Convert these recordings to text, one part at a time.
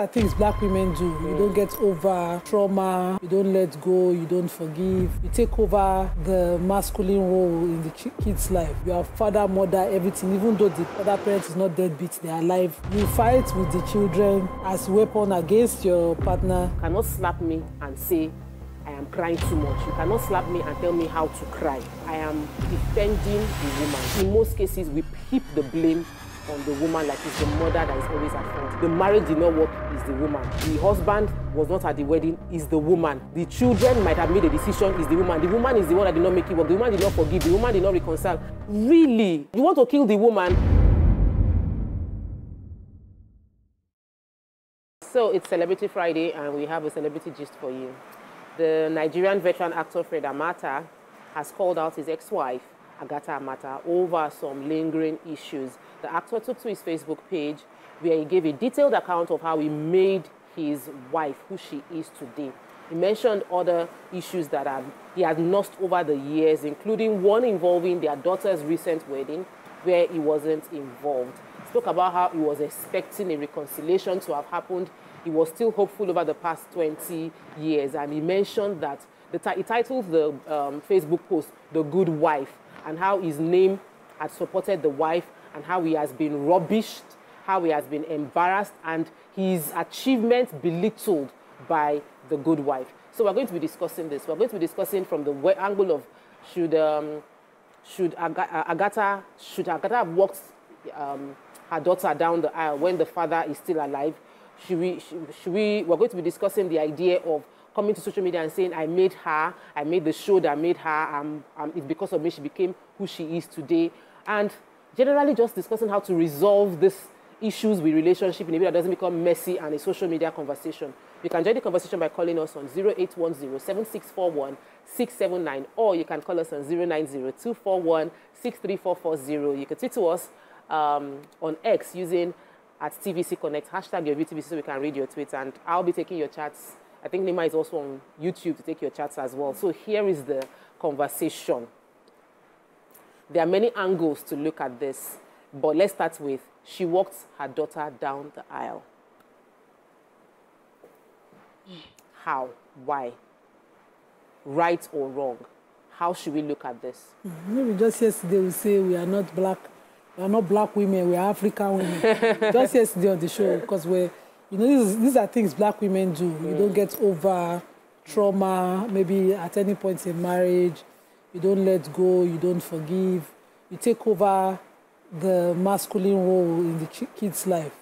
are things black women do. You don't get over trauma, you don't let go, you don't forgive. You take over the masculine role in the kid's life. You are father, mother, everything. Even though the other parent is not deadbeat, they are alive. You fight with the children as a weapon against your partner. You cannot slap me and say, I am crying too much. You cannot slap me and tell me how to cry. I am defending the woman. In most cases, we heap the blame on the woman like it's the mother that is always at fault. The marriage did not work, is the woman. The husband was not at the wedding, is the woman. The children might have made a decision, is the woman. The woman is the one that did not make it work. The woman did not forgive. The woman did not reconcile. Really? You want to kill the woman? So it's Celebrity Friday and we have a celebrity gist for you. The Nigerian veteran actor Fred Amata has called out his ex-wife, Agatha Amata, over some lingering issues. The actor took to his Facebook page where he gave a detailed account of how he made his wife who she is today. He mentioned other issues that he has nursed over the years, including one involving their daughter's recent wedding, where he wasn't involved. He spoke about how he was expecting a reconciliation to have happened. He was still hopeful over the past 20 years, and he mentioned that he titled the Facebook post, The Good Wife, and how his name had supported the wife, and how he has been rubbished, how he has been embarrassed, and his achievements belittled by the good wife. So we're going to be discussing this. We're going to be discussing from the angle of should Agatha have walked her daughter down the aisle when the father is still alive? We're going to be discussing the idea of coming to social media and saying, I made the show that made her, it's because of me she became who she is today. And generally just discussing how to resolve these issues with relationship in a way that doesn't become messy and a social media conversation. You can join the conversation by calling us on 0810-7641-679, or you can call us on 090-241-63440. You can tweet to us on X using @TVC Connect, hashtag your VTV, so we can read your tweets, and I'll be taking your chats. I think Nima is also on YouTube to take your chats as well. So here is the conversation. There are many angles to look at this, but let's start with, she walked her daughter down the aisle. How? Why? Right or wrong? How should we look at this? Maybe just yesterday we say we are not black. We are not black women, we are African women. Just yesterday on the show, because these are things black women do. You don't get over trauma, maybe at any point in marriage. You don't let go, you don't forgive. You take over the masculine role in the kid's life.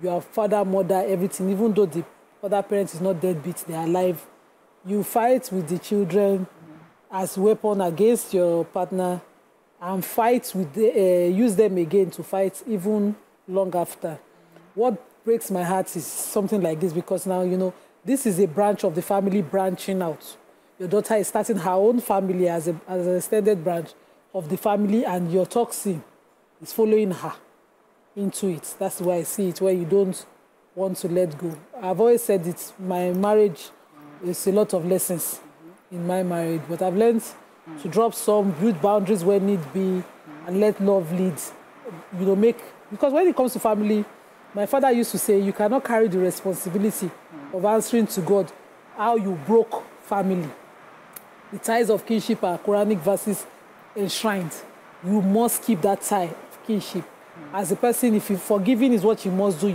You are father, mother, everything. Even though the other parent is not deadbeat, they are alive. You fight with the children as a weapon against your partner, and fight with use them again to fight even long after. What breaks my heart is something like this, because now, this is a branch of the family branching out. Your daughter is starting her own family as an extended branch of the family, and your toxin is following her into it. That's why I see it, where you don't want to let go. I've always said it, my marriage is a lot of lessons in my marriage, but I've learned to drop some, build boundaries where need be, and let love lead. Because when it comes to family, my father used to say, you cannot carry the responsibility of answering to God how you broke family. The ties of kinship are Quranic verses enshrined. You must keep that tie of kinship. As a person, if forgiving is what you must do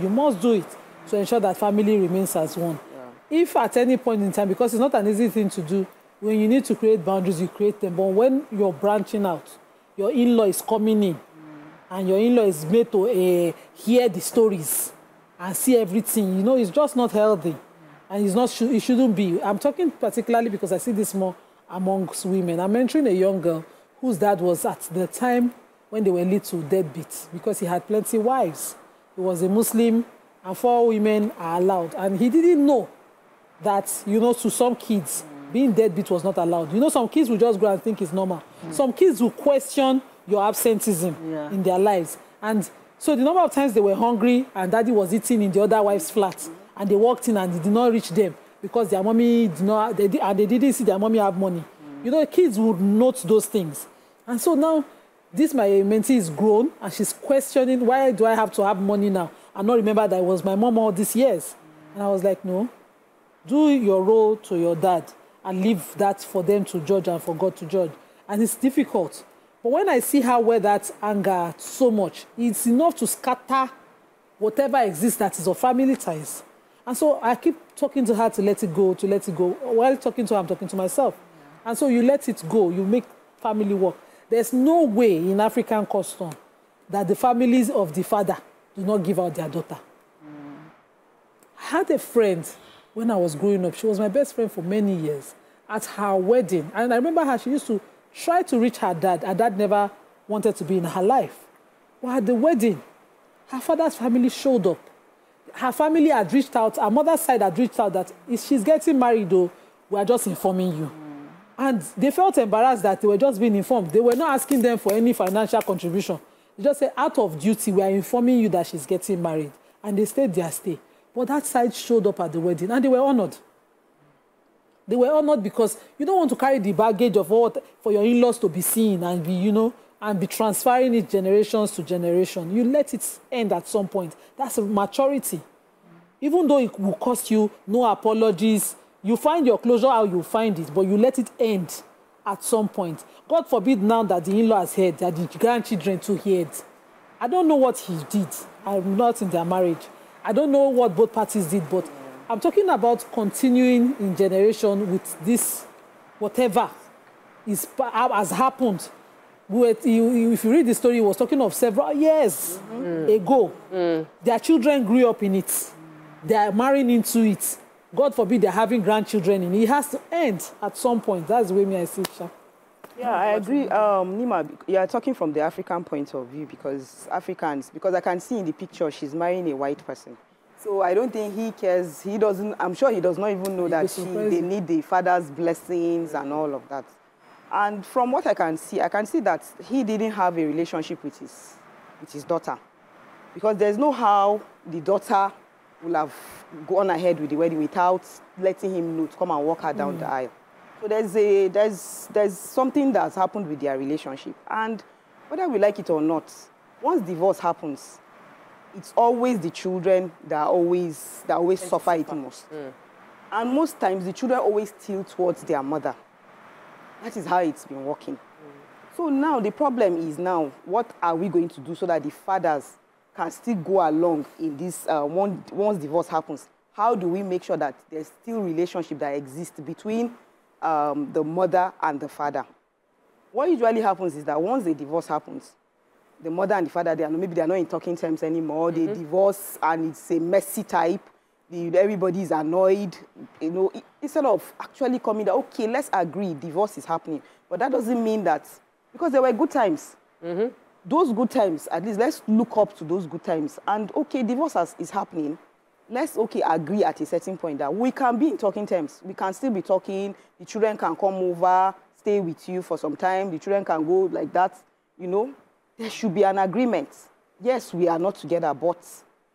it to ensure that family remains as one. Yeah. If at any point in time, because it's not an easy thing to do, when you need to create boundaries, you create them. But when you're branching out, your in-law is coming in, and your in-law is made to hear the stories and see everything, it's just not healthy. And it shouldn't be. I'm talking particularly because I see this more amongst women. I'm mentioning a young girl whose dad was at the time when they were little deadbeat, because he had plenty wives. He was a Muslim, and 4 women are allowed. And he didn't know that, to some kids, being deadbeat was not allowed. Some kids will just go and think it's normal. Some kids will question your absenteeism in their lives. And so the number of times they were hungry and daddy was eating in the other wife's flat, and they walked in and it did not reach them because their mommy did not, they didn't see their mommy have money. Kids would note those things. And so now, my mentee is grown, and she's questioning, why do I have to have money now? I not remember that it was my mom all these years. And I was like, no, do your role to your dad and leave that for them to judge and for God to judge. And it's difficult. But when I see her wear that anger so much, it's enough to scatter whatever exists that is of family ties. And so I keep talking to her to let it go, to let it go. While talking to her, I'm talking to myself. And so you let it go, you make family work. There's no way in African custom that the families of the father do not give out their daughter. I had a friend when I was growing up. She was my best friend for many years. At her wedding, and I remember her, she used to try to reach her dad. Her dad never wanted to be in her life. But at the wedding, her father's family showed up. Her family had reached out, her mother's side had reached out that if she's getting married, though, we are just informing you. And they felt embarrassed that they were just being informed. They were not asking them for any financial contribution. They just said, out of duty, we are informing you that she's getting married. And they stayed their stay. But that side showed up at the wedding, and they were honored. They were honored because you don't want to carry the baggage of what for your in-laws to be seen and be, you know, and be transferring it generations to generation. You let it end at some point. That's a maturity. Even though it will cost you no apologies, you find your closure how you find it, but you let it end at some point. God forbid now that the in-law has heard, that the grandchildren too heard. I don't know what he did. I'm not in their marriage. I don't know what both parties did, but I'm talking about continuing in generation with this, whatever has happened. If you read the story, he was talking of several years ago. Their children grew up in it. They are marrying into it. God forbid they're having grandchildren in it. It has to end at some point. That's the way I see it, Sha. Yeah, I agree. Nima, you are talking from the African point of view because Africans, because I can see in the picture she's marrying a white person. So I don't think he cares. He doesn't, I'm sure he does not even know that they need the father's blessings and all of that. And from what I can see that he didn't have a relationship with his daughter. Because there's no how the daughter will have gone ahead with the wedding without letting him know to come and walk her down the aisle. So there's something that's happened with their relationship. And whether we like it or not, once divorce happens, it's always the children that always suffer it most. And most times the children always tilt towards their mother. That is how it's been working. So now the problem is now, what are we going to do so that the fathers can still go along in this, once divorce happens? How do we make sure that there's still relationship that exists between the mother and the father? What usually happens is that once the divorce happens, the mother and the father, maybe they're not in talking terms anymore. They divorce and it's a messy type. Everybody is annoyed. You know, instead of actually coming that, okay, let's agree, divorce is happening. But that doesn't mean that, because there were good times. Those good times, at least let's look up to those good times. And okay, divorce is happening. Let's, okay, agree at a certain point that we can be in talking terms. We can still be talking. The children can come over, stay with you for some time. The children can go like that, you know. There should be an agreement. Yes, we are not together, but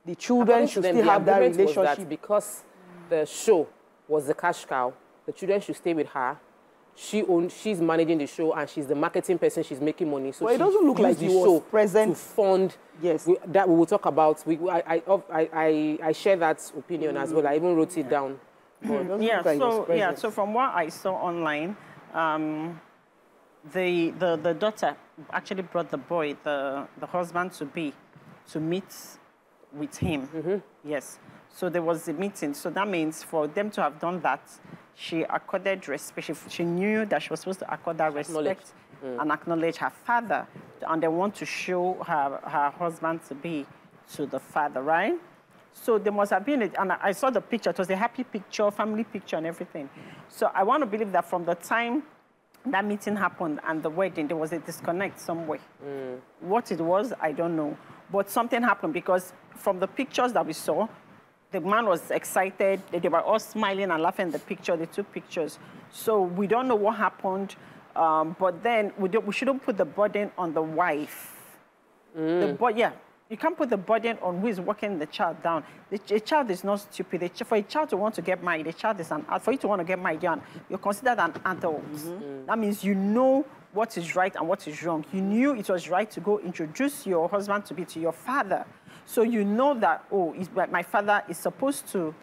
the children should still have that relationship. Was that because the show was the cash cow, the children should stay with her. She's managing the show and she's the marketing person. She's making money. So well, it doesn't look like the show present to fund. Yes, that we will talk about. I share that opinion as well. I even wrote it down. So from what I saw online, the daughter actually brought the boy, the husband to meet with him. Yes. So there was a meeting. So that means for them to have done that, she accorded respect. She knew that she was supposed to accord that respect and acknowledge her father. And they want to show her husband to the father, right? So there must have been, and I saw the picture. It was a happy picture, family picture and everything. So I want to believe that from the time that meeting happened and the wedding, there was a disconnect somewhere. What it was, I don't know. But something happened because from the pictures that we saw, the man was excited. They were all smiling and laughing in the picture. They took pictures. So we don't know what happened. But then we shouldn't put the burden on the wife. You can't put the burden on who is working the child down. The child is not stupid. For a child to want to get married, the child is for you to want to get married, you're considered an adult. That means you know what is right and what is wrong. You knew it was right to go introduce your husband to your father. So you know that, my father is supposed to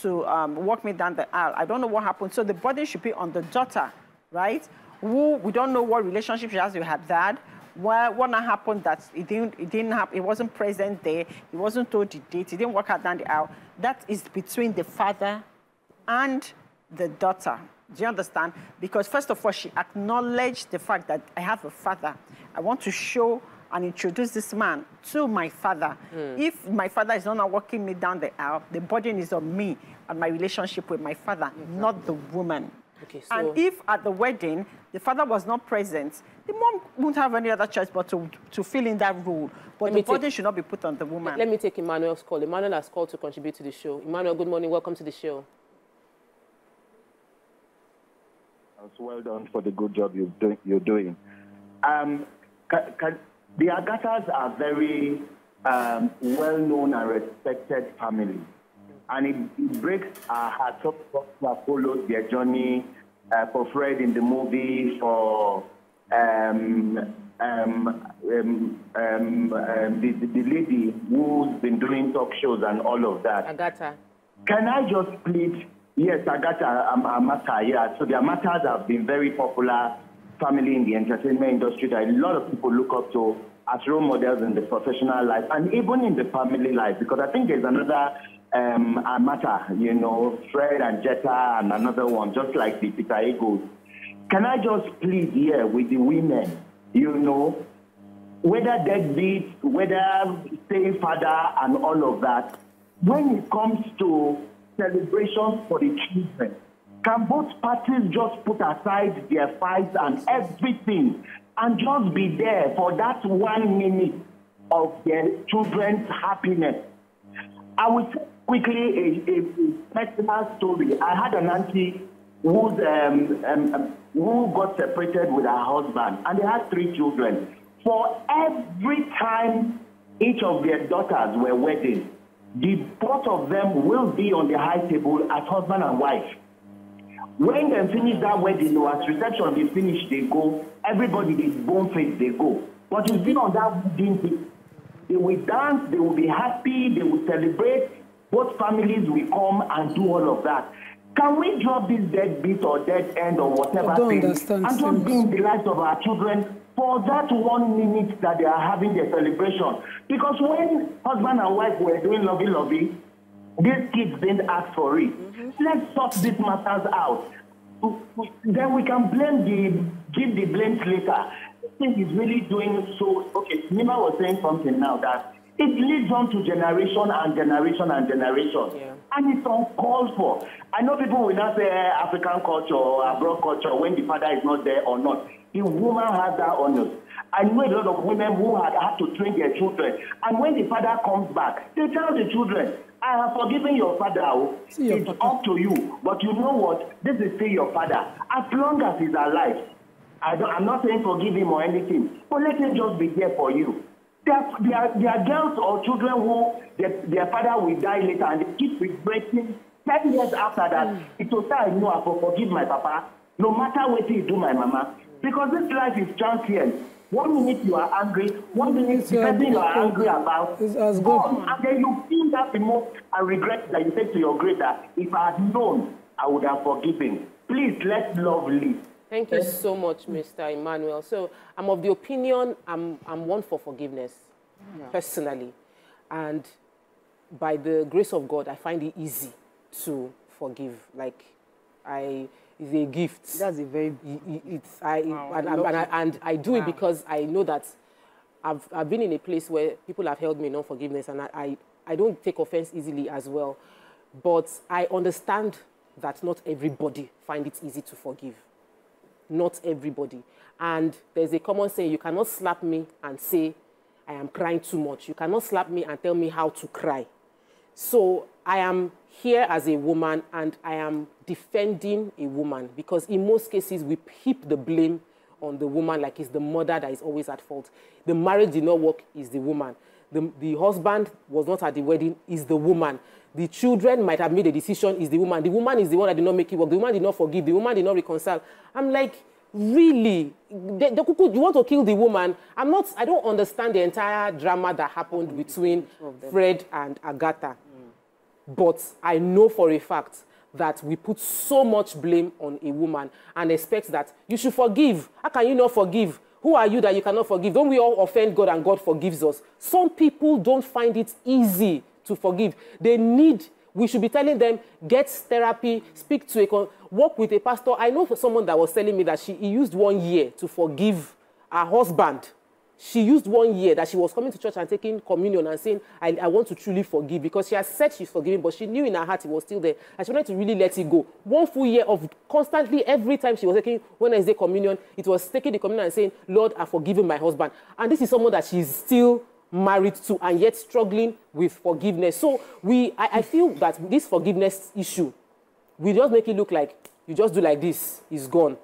to walk me down the aisle. I don't know what happened. So the burden should be on the daughter, right? Who we don't know what relationship she has with her dad. What happened that it didn't happen, it wasn't present there, he wasn't told the date, he didn't walk her down the aisle. That is between the father and the daughter. Do you understand? Because first of all, she acknowledged the fact that I have a father. I want to show and introduce this man to my father. If my father is not walking me down the aisle, the burden is on me and my relationship with my father, not the woman. Okay, so and if at the wedding, the father was not present, the mom won't have any other choice but to fill in that role. But the burden should not be put on the woman. Let me take Emmanuel's call. Emmanuel has called to contribute to the show. Emmanuel, good morning. Welcome to the show. Well done for the good job you're doing. The Agathas are very well-known and respected family. And it breaks our heart to have followed their journey for Fred in the movie, for the lady who's been doing talk shows and all of that. Agatha. Can I just plead? Yes, Agatha, Amata, yeah. So the Amatas have been very popular family in the entertainment industry that a lot of people look up to as role models in the professional life and even in the family life, because I think there's another Amata, you know, Fred and Jetta and another one, just like the Peter Eagles. Can I just plead here with the women, you know, whether deadbeats, whether staying father and all of that, when it comes to celebrations for the children, can both parties just put aside their fights and everything and just be there for that 1 minute of their children's happiness? I will say quickly a personal story. I had an auntie who got separated with her husband, and they had 3 children. For every time each of their daughters were wedding, the both of them will be on the high table as husband and wife. When they finish that wedding, or at reception they finish, they go. Everybody is bone face, they go. But you see on that wedding, they will dance, they will be happy, they will celebrate. Both families will come and do all of that. Can we drop this deadbeat or dead end or whatever thing and just be in the lives of our children for that 1 minute that they are having their celebration? Because when husband and wife were doing lovey-lovey, these kids didn't ask for it. Let's sort these matters out. Then we can give the blame later. This thing is really doing so. Okay, Nima was saying something now that it leads on to generation and generation and generation. Yeah. And it's uncalled for. I know people will not say African culture or abroad culture when the father is not there or not. The woman has that honor. I know a lot of women who had to train their children. And when the father comes back, they tell the children, I have forgiven your father. It's up to you. But you know what? This is still your father. As long as he's alive, I'm not saying forgive him or anything, but let him just be there for you. There are girls or children who their father will die later and they keep regretting 10 years after that. It's so sad I know I forgive my papa, no matter what he do my mama. Because this life is transient. 1 minute you are angry, 1 minute the person you are angry about, and then you feel that remorse and regret that you say to your grave that if I had known, I would have forgiven. Please, let love live. Thank you so much, Mr. Emmanuel. So I'm of the opinion I'm one for forgiveness, personally. And by the grace of God, I find it easy to forgive. Like, it's a gift. That's a very... And I do it because I know that I've been in a place where people have held me in unforgiveness, and I don't take offense easily as well. But I understand that not everybody find it easy to forgive. Not everybody. And there's a common saying, you cannot slap me and say, I am crying too much. You cannot slap me and tell me how to cry. So I am here as a woman and I am defending a woman because in most cases we heap the blame on the woman like it's the mother that is always at fault. The marriage did not work, is the woman. The husband was not at the wedding, is the woman. The children might have made a decision, is the woman. The woman is the one that did not make it work. The woman did not forgive. The woman did not reconcile. I'm like, really? You want to kill the woman? I don't understand the entire drama that happened between Fred and Agatha. But I know for a fact that we put so much blame on a woman and expect that you should forgive. How can you not forgive? Who are you that you cannot forgive? Don't we all offend God and God forgives us? Some people don't find it easy to forgive. We should be telling them, get therapy, speak to work with a pastor. I know for someone that was telling me that he used 1 year to forgive her husband. She used 1 year that she was coming to church and taking communion and saying, I want to truly forgive, because she has said she's forgiving, but she knew in her heart it was still there. And she wanted to really let it go. 1 full year of constantly, every time she was taking Wednesday communion, it was taking the communion and saying, Lord, I've forgiven my husband. And this is someone that she's still married to and yet struggling with forgiveness. So I feel that this forgiveness issue, we just make it look like you just do like this, it's gone.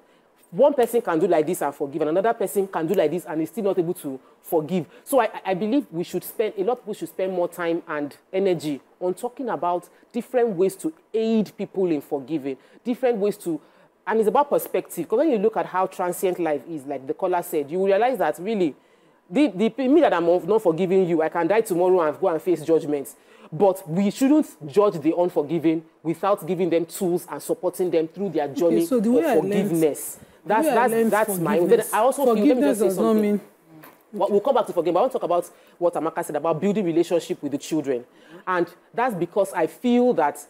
One person can do like this and forgive, and another person can do like this and is still not able to forgive. So I believe a lot of people should spend more time and energy on talking about different ways to aid people in forgiving, different ways to, and it's about perspective. Because when you look at how transient life is, like the caller said, you realize that really, me that I'm not forgiving you, I can die tomorrow and go and face judgments. But we shouldn't judge the unforgiving without giving them tools and supporting them through their journey of forgiveness. That's my own. Then I also feel, let me just say something. We'll come back to forgiveness. I want to talk about what Amaka said about building relationship with the children. And that's because I feel that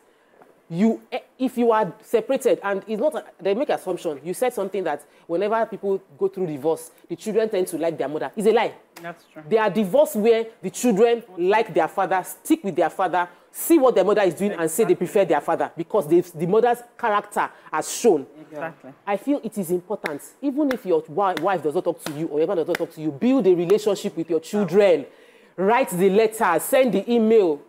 if you are separated, and it's not, they make assumption. You said something that whenever people go through divorce, the children tend to like their mother. It's a lie. That's true. They are divorced where the children like their father, stick with their father, see what their mother is doing, and say they prefer their father because the mother's character has shown. Exactly. I feel it is important, even if your wife does not talk to you or your husband does not talk to you, build a relationship with your children. Write the letter, send the email,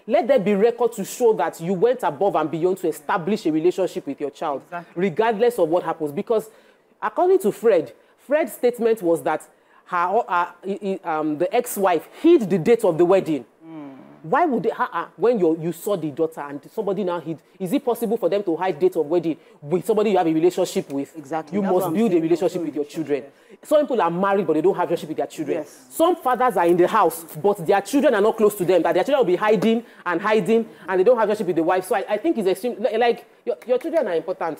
let there be record to show that you went above and beyond to establish a relationship with your child, regardless of what happens. Because according to Fred's statement was that the ex-wife hid the date of the wedding. Why would they, when you saw the daughter and somebody now hid, is it possible for them to hide date of wedding with somebody you have a relationship with? Exactly. You must build a relationship with your children. Yes. Some people are married, but they don't have a relationship with their children. Yes. Some fathers are in the house, but their children are not close to them, that their children will be hiding, and they don't have a relationship with the wife. So I think it's extreme. Like, your children are important.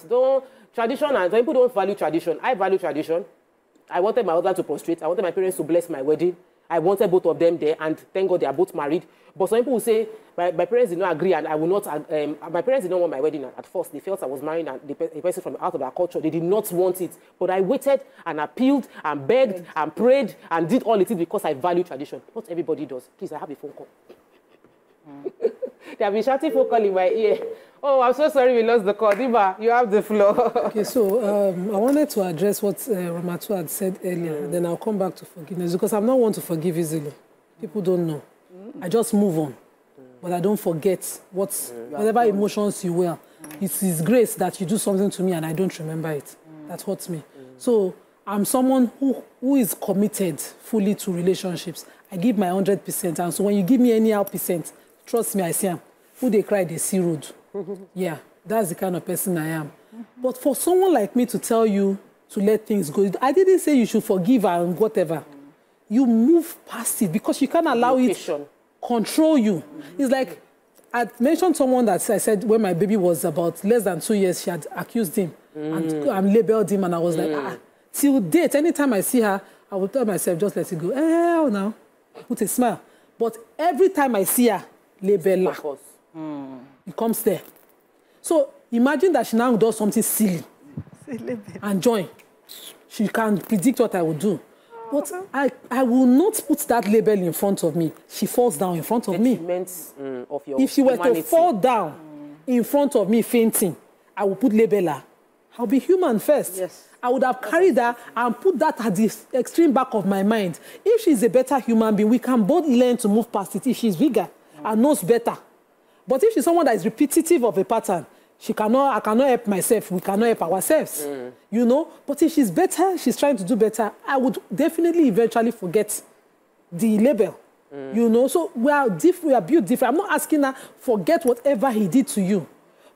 Tradition, and some people don't value tradition. I value tradition. I wanted my husband to prostrate. I wanted my parents to bless my wedding. I wanted both of them there, and thank God they are both married. But some people will say, my parents did not agree, and I will not, my parents did not want my wedding at first. They felt I was marrying a person from out of our culture. They did not want it. But I waited and appealed and begged and prayed and did all it is because I value tradition. Not everybody does. Please, I have a phone call. They have been shouting phone call in my ear. Oh, I'm so sorry we lost the call. Diva, you have the floor. Okay, so I wanted to address what Ramatu had said earlier. Then I'll come back to forgiveness, because I'm not one to forgive easily. People don't know. I just move on. But I don't forget whatever emotions you will. It is grace that you do something to me and I don't remember it. That hurts me. So I'm someone who is committed fully to relationships. I give my 100%. And so when you give me any percent, trust me, I see them. Who they cry, they see road. Yeah, that's the kind of person I am. But for someone like me to tell you to let things go, I didn't say you should forgive and whatever. You move past it because you can't allow it control you. It's like, I mentioned someone that I said when my baby was about less than 2 years, she had accused him and labeled him, and I was like, till date, anytime I see her, I will tell myself, just let it go. Hell no. Put a smile. But every time I see her, label her. It comes there. So imagine that she now does something silly and join. She can predict what I will do. But I will not put that label in front of me. She falls down in front of me. Of your if she were to fall down in front of me fainting, I will put label her. I'll be human first. Yes. I would have carried her and put that at the extreme back of my mind. If she's a better human being, we can both learn to move past it if she's bigger and knows better. But if she's someone that is repetitive of a pattern, I cannot help myself, we cannot help ourselves, you know? But if she's better, she's trying to do better, I would definitely eventually forget the label, you know? So we are built different. I'm not asking her, forget whatever he did to you.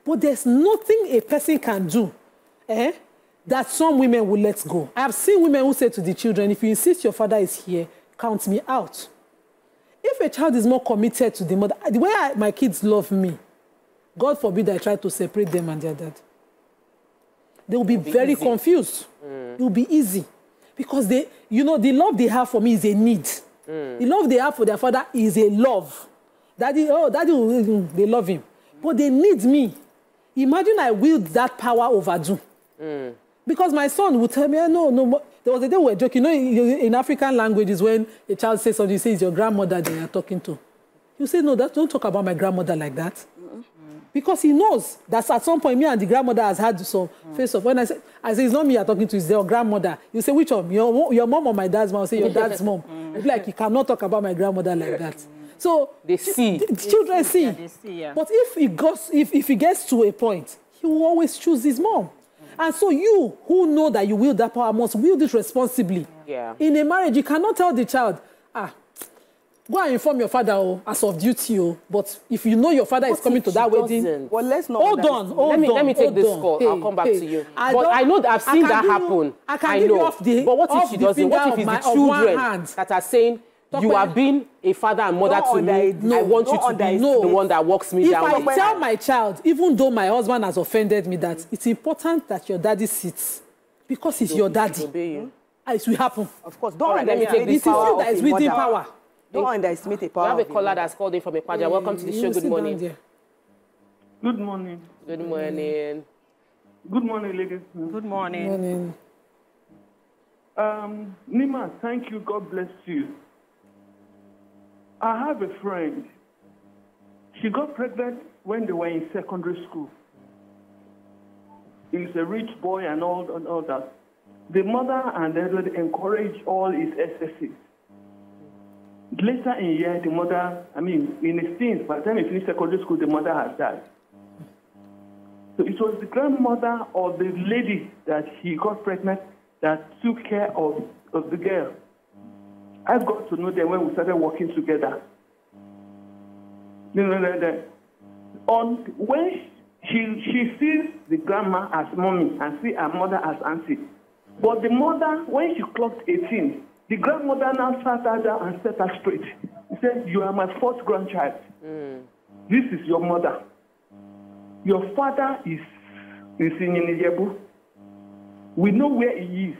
But there's nothing a person can do that some women will let go. I have seen women who say to the children, if you insist your father is here, count me out. if a child is more committed to the mother, the way my kids love me, God forbid I try to separate them and their dad. They will be very confused. It will be easy. Because they, you know, the love they have for me is a need. The love they have for their father is a love. Daddy, they love him. But they need me. Imagine I wield that power over you. Because my son would tell me, no. There was a day we were joking. You know, in African languages, when a child says something, you say it's your grandmother they are talking to. You say, no, don't talk about my grandmother like that. Because he knows that at some point, me and the grandmother has had some face-off. When I say, it's not me you're talking to, it's your grandmother. You say, which one? Your mom or my dad's mom? I say, your dad's mom. It's like, you cannot talk about my grandmother like that. So they see. The children see. Yeah, they see, yeah. But if he gets to a point, he will always choose his mom. And so you, who know that you wield that power, must wield it responsibly. Yeah. In a marriage, you cannot tell the child, go and inform your father as of duty. But if you know your father is coming to that wedding, well, let's not. Hold on. Let me take this call. I'll come back to you. But I know that I've seen that happen. I know. But what if she doesn't? What if it's the children that are saying, you have been a father and mother to me. I want you to be the one that walks me down. If I tell my child, even though my husband has offended me, that it's important that your daddy sits because he's your daddy. It will happen. Of course. Let me take this power. That is within power. Don't underestimate the power. We have a caller that's called in from Ekwaja. Welcome to the show. Good morning. Good morning. Good morning. Good morning, ladies. Good morning. Nima, thank you. God bless you. I have a friend. She got pregnant when they were in secondary school. He's a rich boy and all that. The mother and dad encouraged all his excesses. Later in year, the mother, in his teens, by the time he finished secondary school, the mother had died. So it was the grandmother or the lady that he got pregnant that took care of the girl. I've got to know them when we started working together. When she sees the grandma as mommy and see her mother as auntie. But the mother, when she clocked 18, the grandmother now sat her down and set her straight. He said, you are my fourth grandchild. This is your mother. Your father is in Nijebu. We know where he is.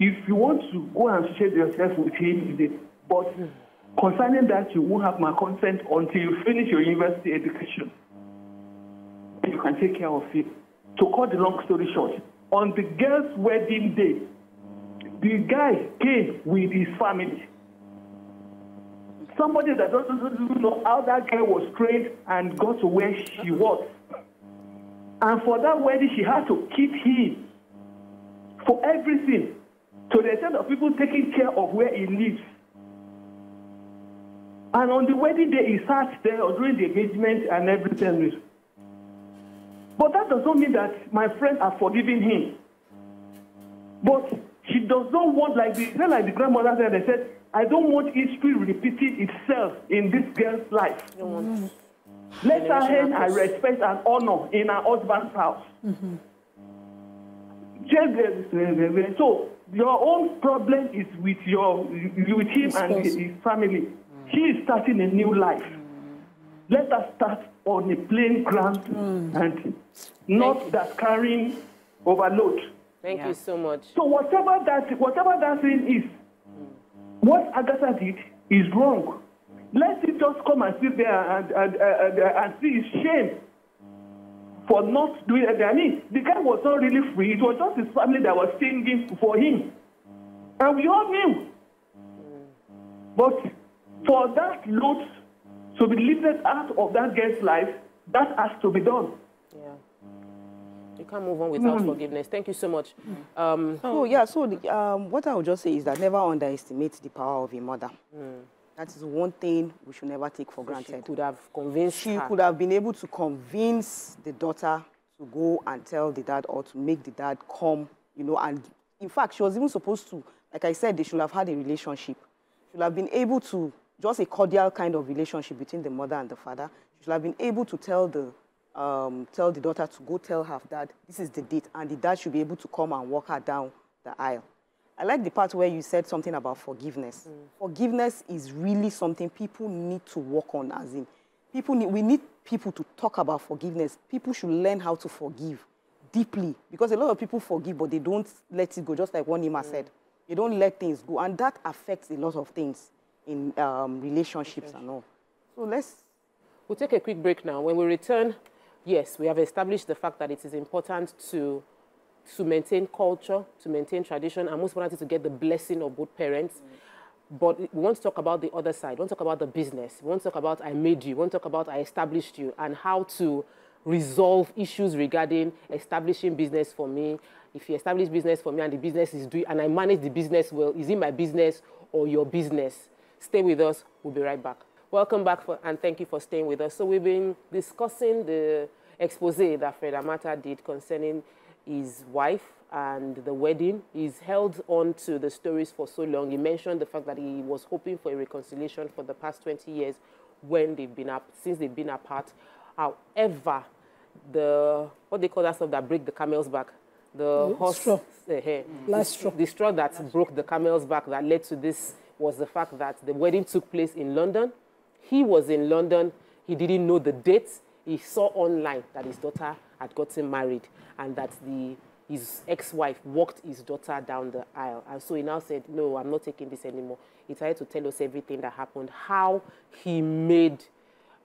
If you want to go and share yourself with him, but concerning that, you won't have my consent until you finish your university education. And you can take care of him. To cut the long story short, on the girl's wedding day, the guy came with his family. Somebody that doesn't know how that girl was trained and got to where she was. And for that wedding, she had to keep him for everything. To the extent of people taking care of where he lives. And on the wedding day, he sat there or during the engagement and everything. But that does not mean that my friends are forgiving him. But she does not want, like the grandmother said, they said, I don't want history repeating itself in this girl's life. Let her have her respect and honor in her husband's house. So, your own problem is with him and his family. She is starting a new life. Let us start on a plain ground and not that carrying overload. Thank you so much. So whatever that thing is, what Agatha did is wrong. Let it just come and sit there and see his shame for not doing it. The guy was not really free. It was just his family that was singing for him. And we all knew. But for that load to be lifted out of that girl's life, that has to be done. Yeah. You can't move on without forgiveness. Thank you so much. What I would just say is that never underestimate the power of a mother. That is one thing we should never take for granted. She could have convinced her. She could have been able to convince the daughter to go and tell the dad or to make the dad come, and in fact, she was even supposed to, like I said, they should have had a relationship. She should have been able to, just a cordial kind of relationship between the mother and the father. She should have been able to tell the daughter to go tell her dad, this is the date, and the dad should be able to come and walk her down the aisle. I like the part where you said something about forgiveness. Forgiveness is really something people need to work on, as in, we need people to talk about forgiveness. People should learn how to forgive deeply, because a lot of people forgive, but they don't let it go, just like what Nima said. They don't let things go, and that affects a lot of things in relationships and all. So we'll take a quick break now. When we return, yes, we have established the fact that it is important to maintain culture, to maintain tradition, and most importantly, to get the blessing of both parents. But we want to talk about the other side. We want to talk about the business. We want to talk about I made you. We want to talk about I established you, and how to resolve issues regarding establishing business for me. If you establish business for me and the business is doing, and I manage the business well, is it my business or your business? Stay with us. We'll be right back. Welcome back, and thank you for staying with us. So we've been discussing the expose that Fred Amata did concerning his wife and the wedding. He's held on to the stories for so long. He mentioned the fact that he was hoping for a reconciliation for the past 20 years when since they've been apart. However, what they call that stuff that break the camel's back? The horse straw. Last straw. The straw that broke the camel's back that led to this was the fact that the wedding took place in London. He was in London. He didn't know the date. He saw online that his daughter had gotten married, and that his ex-wife walked his daughter down the aisle. And so he now said, no, I'm not taking this anymore. He tried to tell us everything that happened, how he made,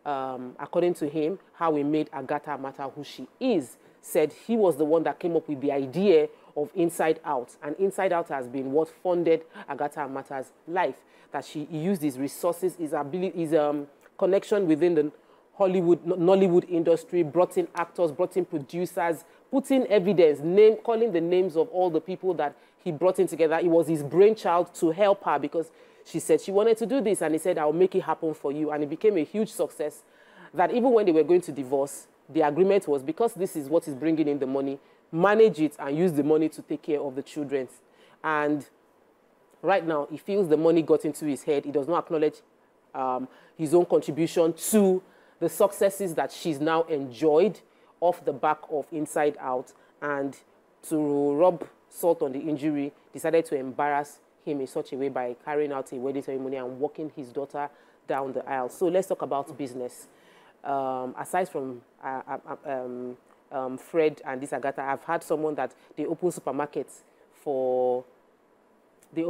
according to him, how he made Agatha Amata who she is. Said he was the one that came up with the idea of Inside Out. And Inside Out has been what funded Agatha Amata's life. That he used his resources, his ability, his connection within the Nollywood industry, brought in actors, brought in producers, put in evidence, calling the names of all the people that he brought in together. It was his brainchild to help her, because she said she wanted to do this, and he said, I'll make it happen for you. And it became a huge success, that even when they were going to divorce, the agreement was, because this is what is bringing in the money, manage it and use the money to take care of the children. And right now, he feels the money got into his head. He does not acknowledge his own contribution to the successes that she's now enjoyed off the back of Inside Out. And to rub salt on the injury, decided to embarrass him in such a way by carrying out a wedding ceremony and walking his daughter down the aisle. So let's talk about business. Aside from Fred and this Agatha, I've had someone that they open supermarkets for the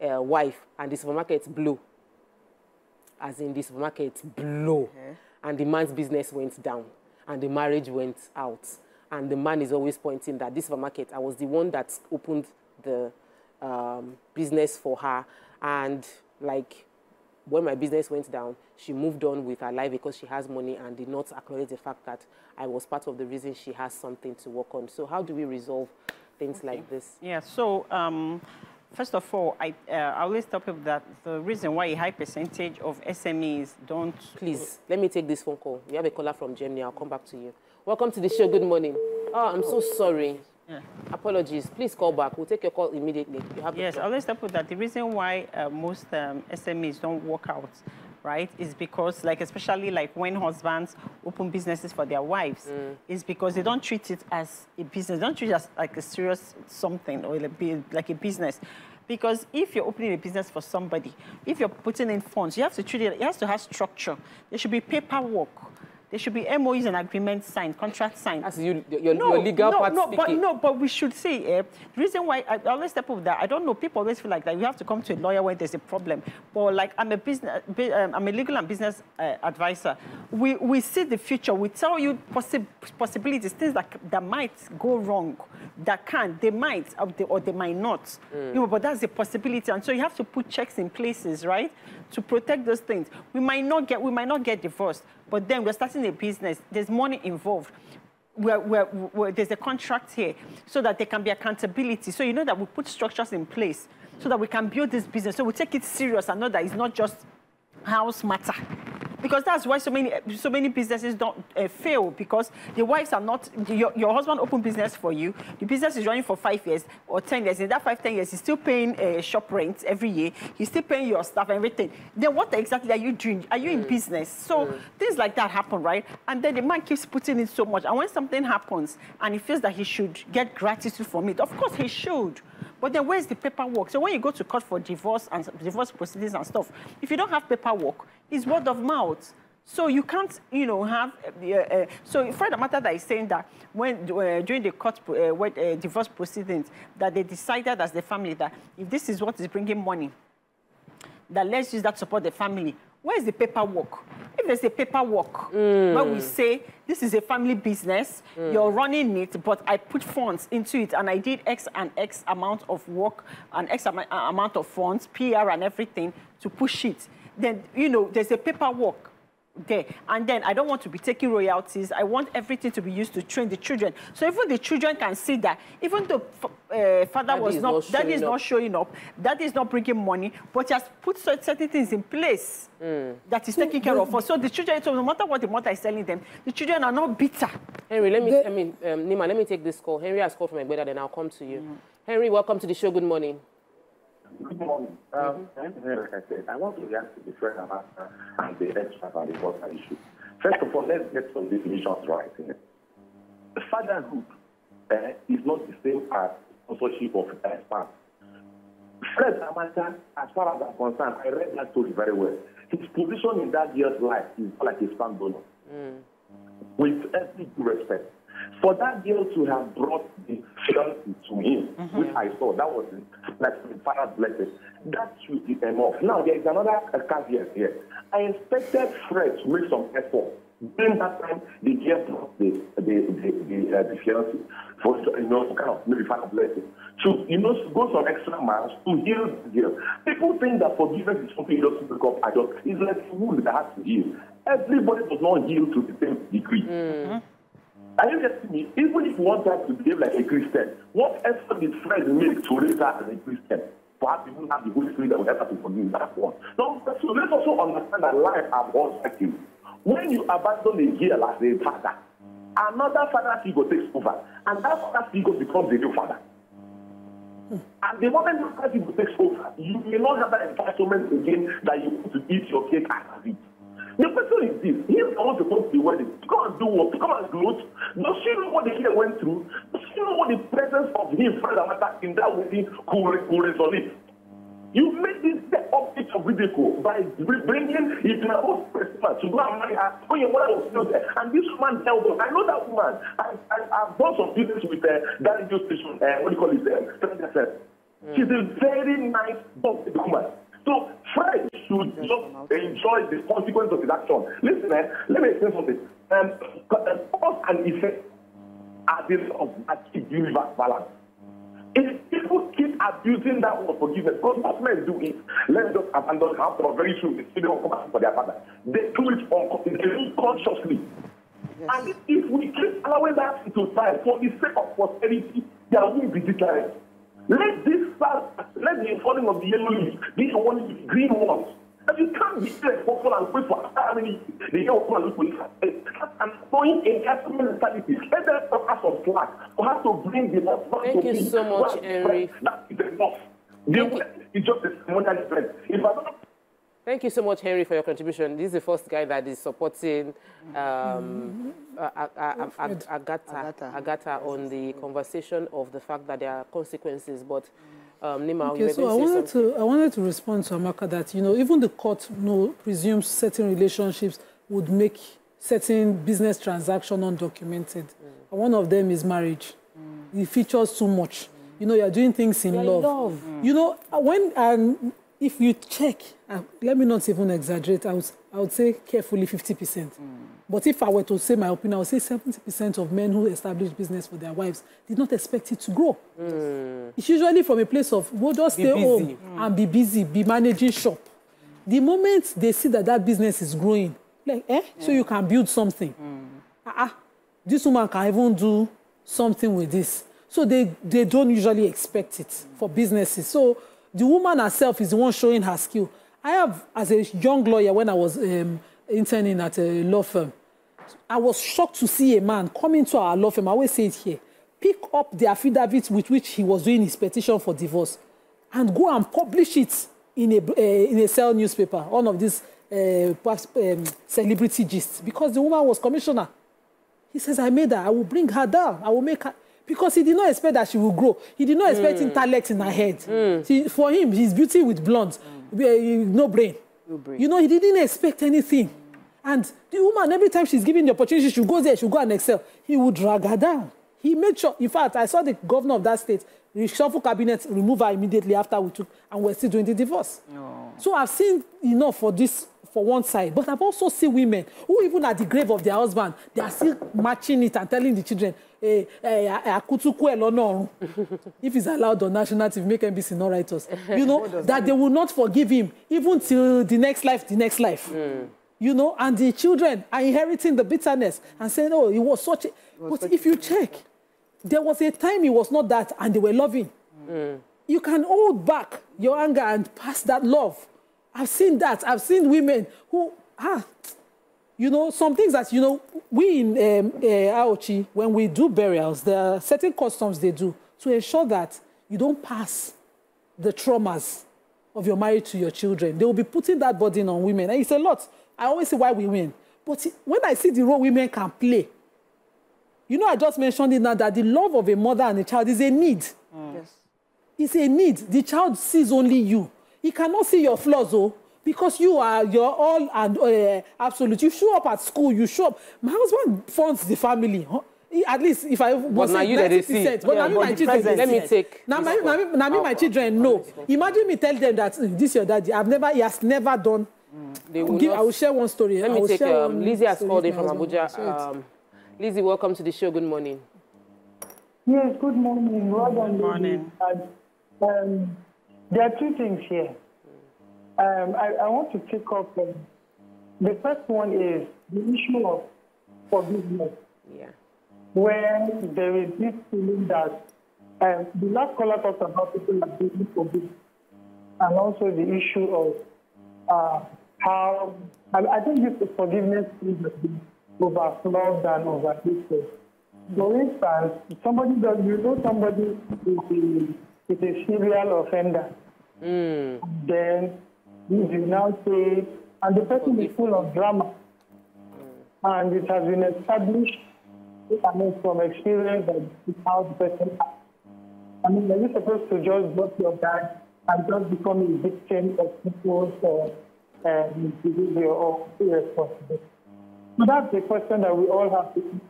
wife, and the supermarkets blow. As in, the supermarkets blow, and the man's business went down, and the marriage went out, and the man is always pointing that this supermarket, I was the one that opened the business for her, and like, when my business went down, she moved on with her life because she has money, and did not acknowledge the fact that I was part of the reason she has something to work on. So how do we resolve things like this? Yeah, so first of all, I always tell people that the reason why a high percentage of SMEs don't... Please, let me take this phone call. We have a caller from Germany. I'll come back to you. Welcome to the show. Good morning. Oh, I'm so sorry. Yeah. Apologies. Please call back. We'll take your call immediately. You have yes, I always tell people that the reason why most SMEs don't work out, right, is because, like, especially like when husbands open businesses for their wives, is because they don't treat it as a business. They don't treat it as like a serious something or like a business. Because if you're opening a business for somebody, if you're putting in funds, you have to treat it, it has to have structure. There should be paperwork. There should be MOUs and agreements signed, contracts signed. As your legal part speaking. But we should say, the reason why I always step up that, I don't know, people always feel like that you have to come to a lawyer when there's a problem. But like, I'm a legal and business advisor. We see the future. We tell you possibilities, things that might go wrong, they might, or they might not. You know, but that's a possibility. And so you have to put checks in places, right, to protect those things. We might not get divorced, but then we're starting a business. There's money involved. There's a contract here, so that there can be accountability. So you know that we put structures in place so that we can build this business. So we take it serious and know that it's not just house matter. Because that's why so many businesses don't fail, because the wives are not, your husband opened business for you, the business is running for 5 years or 10 years. In that 5-10 years, he's still paying shop rent every year, he's still paying your staff and everything. Then what exactly are you doing? Are you in business? So things like that happen, right? And then the man keeps putting in so much, and when something happens and he feels that he should get gratitude from it, of course he should. But then where's the paperwork? So when you go to court for divorce and divorce proceedings and stuff, if you don't have paperwork, it's word of mouth. So you can't, you know, have... so Fred Amata that is saying that when during the court divorce proceedings, that they decided as the family that if this is what is bringing money, that let's use that to support the family. Where's the paperwork? If there's a paperwork where we say, this is a family business, you're running it, but I put funds into it, and I did X and X amount of work, and X amount of funds, PR and everything, to push it, then, you know, there's a paperwork there. And then I don't want to be taking royalties. I want everything to be used to train the children. So even the children can see that, even though daddy is not showing up, daddy is not bringing money, but he has put certain things in place that is taking care of us. So the children, so no matter what the mother is telling them, the children are not bitter. Henry, Nima, let me take this call. Henry has called from Agatha, then I'll come to you. Henry, welcome to the show. Good morning. Good morning. Like I said, I want to react to the friend Amata and the extra and the water issue. First of all, let's get some definitions right. Fatherhood is not the same as sponsorship of spouse. Fred Amata, as far as I'm concerned, I read that story very well. His position in that girl's life is like a stand donor. With every due respect. For that girl to have brought the fiancé to him, which I saw, that was like the father's blessing, that should be enough. Now, there is another caveat here. I expected Fred to make some effort. During that time, the girl brought the fiancé for, you know, kind of maybe father's blessing. To, you know, go some extra miles to heal the girl. People think that forgiveness is something you just pick up. It's like a wound that has to heal. Everybody does not heal to the same degree. Are you getting me? Even if you want her to behave like a Christian, what effort did Fred make to raise her as a Christian? Perhaps you don't have the Holy Spirit that will help her to forgive that one. No, so let's also understand that life abhors you. When you abandon a girl as a father, another father figure takes over, and that father figure becomes a new father. And the moment that father figure takes over, you may not have that entitlement again that you want to eat your cake and have it. The question is this: he's the one supposed to be wedding. To come and do what? To come and gloat? Does she know what the girl went through? Does she know what the presence of him, Fred Amata, in that wedding could resonate? You made this object of ridicule by bringing his own person to go and marry her when your mother was still there. And this woman held on. I know that woman. I've done some business with that radio station, what do you call it? She's a very nice woman. So Fred should just enjoy the consequence of his action. Listen, let me explain something. Cause and effect are the of that universe balance. If people keep abusing that word forgiveness, because what men do it, let's just abandon how very true they don't come back for their father. They do it unconsciously. Yes. And if we keep allowing that to time for the sake of posterity, there won't be decline. Let this start, let the unfolding of the yellow leaves be the one with the green ones. And you can't be there for and wait for after the yellow one look with that's an annoying investment mentality. Let them have some slack for her to bring the love. Thank you so much, Henry. That is enough. It's just a modern trend. If I don't... Thank you so much, Henry, for your contribution. This is the first guy that is supporting Agatha on the conversation of the fact that there are consequences. But Nima, okay, so I wanted to respond to Amaka that, you know, even the court presumes certain relationships would make certain business transactions undocumented. And one of them is marriage. It features too much. You know, you're doing things in love. You know, when if you check, let me not even exaggerate, I would say carefully 50%. But if I were to say my opinion, I would say 70% of men who establish business for their wives did not expect it to grow. It's usually from a place of, we'll just stay home and be busy, be managing shop. The moment they see that that business is growing, like, so you can build something. This woman can even do something with this. So they don't usually expect it for businesses. So the woman herself is the one showing her skill. I have, as a young lawyer, when I was interning at a law firm. I was shocked to see a man come into our law firm, I always say it here, pick up the affidavit with which he was doing his petition for divorce and go and publish it in a cell newspaper, one of these celebrity gists, because the woman was commissioner. He says, I made her, I will bring her down, I will make her, because he did not expect that she will grow. He did not expect intellect in her head. For him, his beauty with blonde, no brain. You know, he didn't expect anything. And the woman, every time she's given the opportunity, she goes there, she'll go and excel. He would drag her down. He made sure, in fact, I saw the governor of that state reshuffle cabinet, remove her immediately after we took, and we're still doing the divorce. So I've seen enough for this, for one side, but I've also seen women who, even at the grave of their husband, they are still matching it and telling the children, if he's allowed on national TV, make NBC not write us. You know, that they will not forgive him, even till the next life, You know, and the children are inheriting the bitterness and saying, oh, he was such a... But if you check, there was a time he was not that, and they were loving. You can hold back your anger and pass that love. I've seen that. I've seen women who, you know, some things that, you know, we in Aochi, when we do burials, there are certain customs they do to ensure that you don't pass the traumas of your marriage to your children. They will be putting that burden on women. And it's a lot. I always say why we win. But when I see the role women can play, you know, I just mentioned it now that the love of a mother and a child is a need. Yes. It's a need. The child sees only you. He cannot see your flaws, because you're all and absolute. You show up at school, you show up. My husband funds the family. At least if I was 90%. But now my children, let me take. Now my children know. Imagine me tell them that this is your daddy. He has never done. I will share one story. Let me take. Lizzie has called in from Abuja. Lizzie, welcome to the show. Good morning. Yes, good morning. Good morning. There are two things here. I want to pick up. The first one is the issue of forgiveness. Yeah. Where there is this feeling that the last caller talked about people are being forgiven, and also the issue of how I think this forgiveness is overflowed and overrated. For instance, somebody is a serial offender. Then you now say, and the person is full of drama, and it has been established, from experience, that it's how the person acts. I mean, are you supposed to just drop your guard and just become a victim of people's behavior or irresponsibility? So that's the question that we all have to.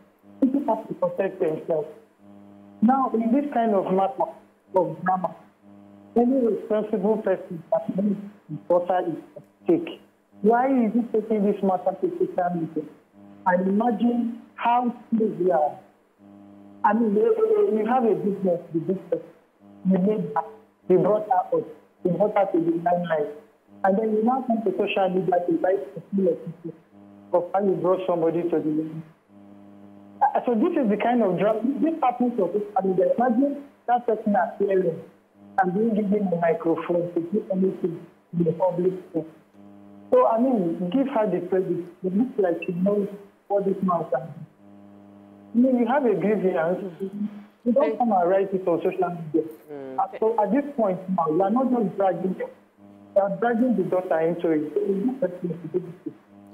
People have to protect themselves. Now, in this kind of matter of drama, any responsible person that knows his daughter is at stake, why is he taking this matter to social media? And imagine how serious we are. I mean, you have a business, you made her, you brought her up, you brought her to the limelight, and then you now come to social media to write to people of how you brought somebody to the limelight. So this is the kind of drama. This happens to people. I mean, imagine that person appearing and being given a microphone to do anything in the public space. So, I mean, give her the credit. It looks like she knows what this man can do. I mean, you have a grievance. You don't come and write it on social media. So at this point now, you are not just dragging them. You are dragging the daughter into it.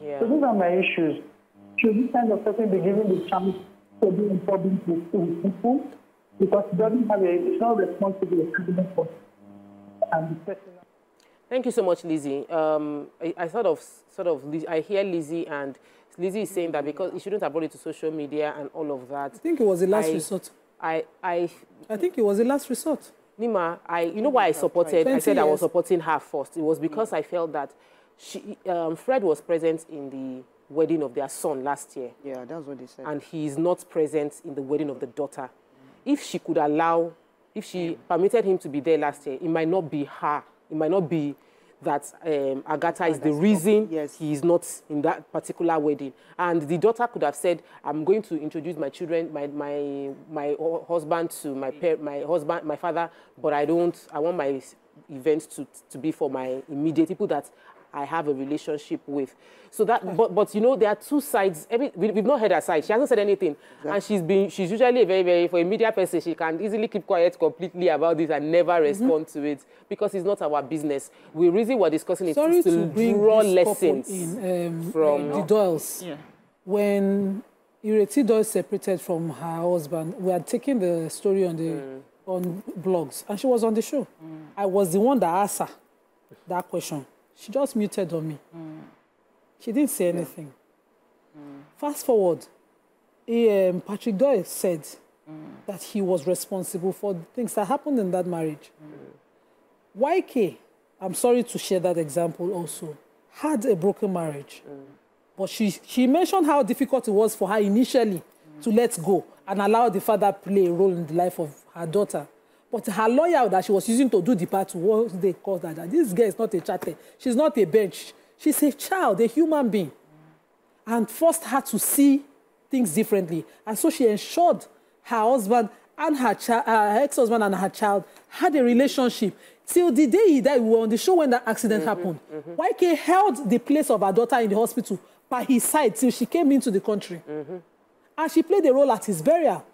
Yeah. So these are my issues. Should this kind of person be given the chance to be in public with people? Because it doesn't have it's not responsible for and the person. Thank you so much, Lizzie. I I hear Lizzie, and Lizzie is saying that because he shouldn't have brought it to social media and all of that. I think it was the last resort. I think it was the last resort. Nima, you know why I supported? I said I was supporting her first. It was because I felt that Fred was present in the wedding of their son last year. Yeah, that's what they said. And he is not present in the wedding of the daughter. If she could allow, if she permitted him to be there last year, it might not be her. It might not be that Agatha is the reason he is not in that particular wedding. And the daughter could have said, I'm going to introduce my children, my husband to my father, but I want my events to be for my immediate people that I have a relationship with. So that, but you know, there are two sides. We've not heard her side. She hasn't said anything. Exactly. And she's usually for a media person, she can easily keep quiet completely about this and never respond to it because it's not our business. The reason we're discussing it is to draw lessons from the Doyles. Yeah. When Ireti Doyle separated from her husband, we had taken the story on the on blogs, and she was on the show. I was the one that asked her that question. She just muted on me. She didn't say anything. Fast forward, Patrick Doyle said that he was responsible for the things that happened in that marriage. YK, I'm sorry to share that example also, had a broken marriage. But she mentioned how difficult it was for her initially to let go and allow the father play a role in the life of her daughter. But her lawyer that she was using to do the part, what they called her, that this girl is not a chattel. She's not a bench. She's a child, a human being. And forced her to see things differently. And so she ensured her husband and her ex-husband and her child had a relationship. Till the day he died, we were on the show when that accident happened. YK held the place of her daughter in the hospital by his side till she came into the country. And she played a role at his burial.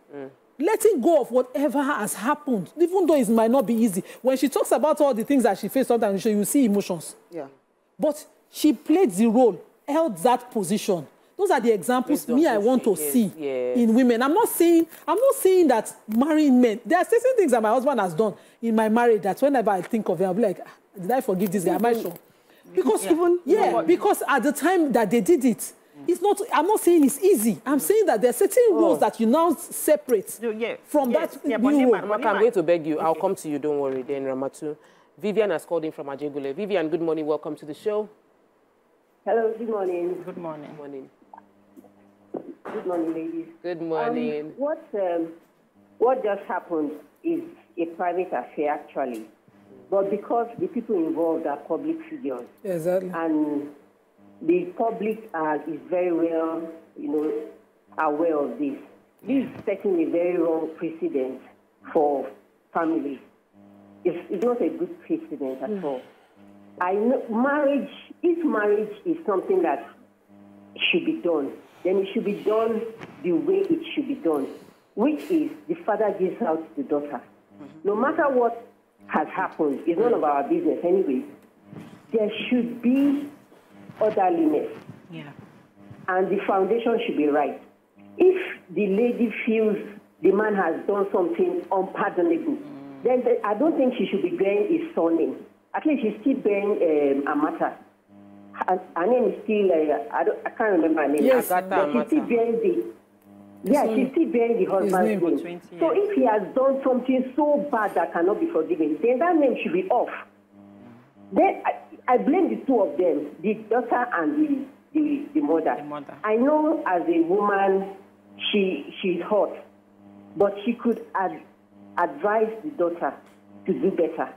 Letting go of whatever has happened, even though it might not be easy. When she talks about all the things that she faced, sometimes you see emotions. Yeah. But she played the role, held that position. Those are the examples I want to see in women. I'm not saying that marrying men. There are certain things that my husband has done in my marriage that whenever I think of it, I'll be like, did I forgive this guy? Am I sure? Because because at the time that they did it, it's not. I'm not saying it's easy. I'm saying that there are certain rules that you now separate from that new rule. I'm going to beg you. I'll come to you. Don't worry. Then Ramatu, Vivian has called in from Ajegule. Vivian, good morning. Welcome to the show. Hello. Good morning. Good morning. Good morning. Good morning, ladies. Good morning. What just happened is a private affair, actually, but because the people involved are public figures, and the public is very well, aware of this. This is setting a very wrong precedent for families. It's not a good precedent at all. I know if marriage is something that should be done, then it should be done the way it should be done, which is the father gives out the daughter. No matter what has happened, it's none of our business anyway. There should be orderliness. And the foundation should be right. If the lady feels the man has done something unpardonable, then I don't think she should be bearing his surname. At least she's still bearing Amata. Her name is still, I can't remember her name. Yes, Agatha. She's still bearing she's still bearing the husband's name. So if he has done something so bad that cannot be forgiven, then that name should be off. Then I blame the two of them, the daughter and the mother. I know as a woman, she's hot, but she could advise the daughter to do better.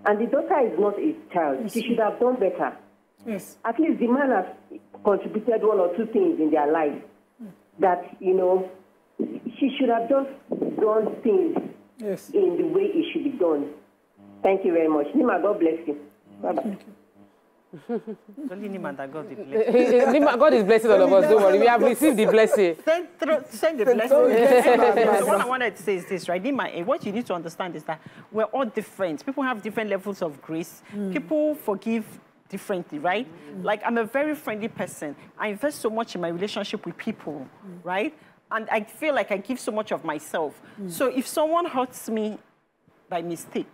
And the daughter is not a child. She should have done better. Yes. At least the man has contributed one or two things in their life that, she should have just done things in the way it should be done. Thank you very much. Nima, God bless you. Bye-bye. Only Nima that God is blessing. Nima, God is blessing all of us. Don't worry. We have received the blessing. Send the blessing. So what I wanted to say is this, right? Nima, what you need to understand is that we're all different. People have different levels of grace. People forgive differently, right? Like, I'm a very friendly person. I invest so much in my relationship with people, right? And I feel like I give so much of myself. So if someone hurts me by mistake,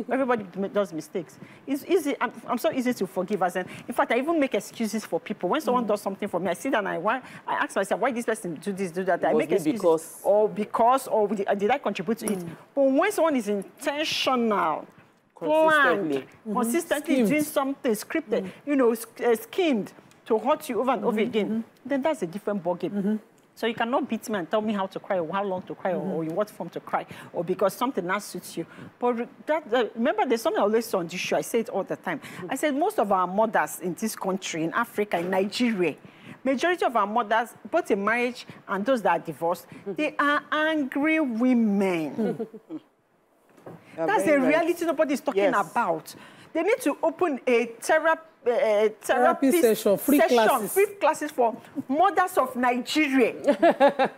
everybody does mistakes. It's easy. I'm so easy to forgive. In fact, I even make excuses for people. When someone does something for me, I sit and I ask myself, why this person do this, do that? I make excuses. Or did I contribute to it? But when someone is intentional, planned, consistently doing something, scripted, schemed to hurt you over and over again, then that's a different ballgame. So you cannot beat me and tell me how to cry or how long to cry or in what form to cry or because something else suits you. But remember, there's something I always say on this show. I say it all the time. I said most of our mothers in this country, in Africa, in Nigeria, majority of our mothers, both in marriage and those that are divorced, they are angry women. That's a reality nobody's talking about. They need to open a therapy session, free classes for mothers of Nigeria.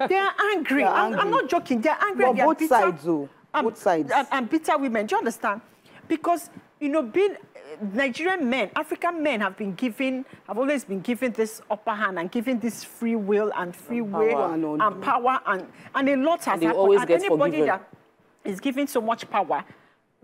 They are angry. I'm not joking. They are angry. Well, they are both bitter, sides, though. Both sides. And bitter women. Do you understand? Because, you know, being Nigerian men, African men have always been given this upper hand and given this free will and power and a lot has happened. And anybody that is given so much power,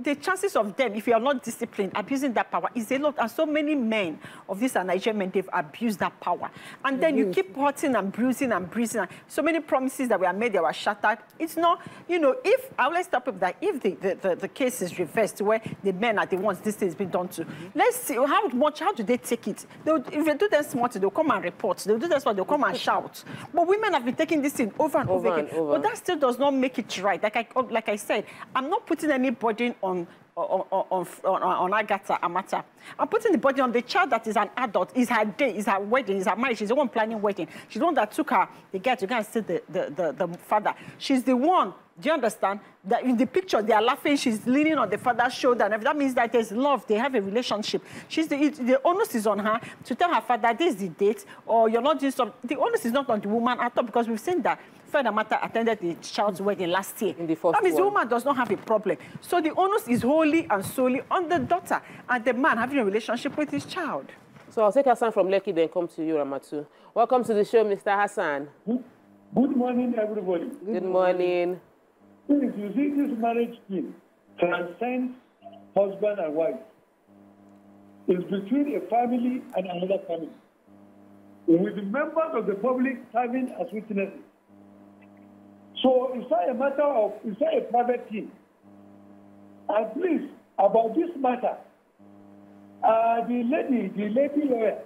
the chances of them, if you are not disciplined, abusing that power is a lot. And so many men of these Nigerian men, they've abused that power. And then you keep hurting and bruising and bruising. So many promises that were made, they were shattered. It's not, you know, if, I always tell people that if the case is reversed, where the men are the ones this thing has been done to, let's see how do they take it? If they do them smart, they'll come and report. They'll do them smart, they'll come and shout. But women have been taking this thing over and over again. But that still does not make it right. Like I said, I'm not putting any burden on Agatha, Amata. I'm putting the burden on the child that is an adult. It's her day, it's her wedding, it's her marriage. She's the one planning wedding. She's the one that took her, the girl, to go and see the father. She's the one, do you understand? That in the picture, they are laughing, she's leaning on the father's shoulder, and that means that there's love, they have a relationship. The onus is on her to tell her father, this is the date, or you're not doing something. The onus is not on the woman at all, because we've seen that Amata attended the child's wedding last year. That means the woman does not have a problem. So the onus is wholly and solely on the daughter and the man having a relationship with his child. So I'll take Hassan from Lekki, then come to you, Ramatu. Welcome to the show, Mr. Hassan. Good morning, everybody. Good morning. Please, you see, this marriage scheme transcends husband and wife. It's between a family and another family, with the members of the public serving as witnesses. So it's not a matter of, it's not a private thing. And please, about this matter, the lady lawyer,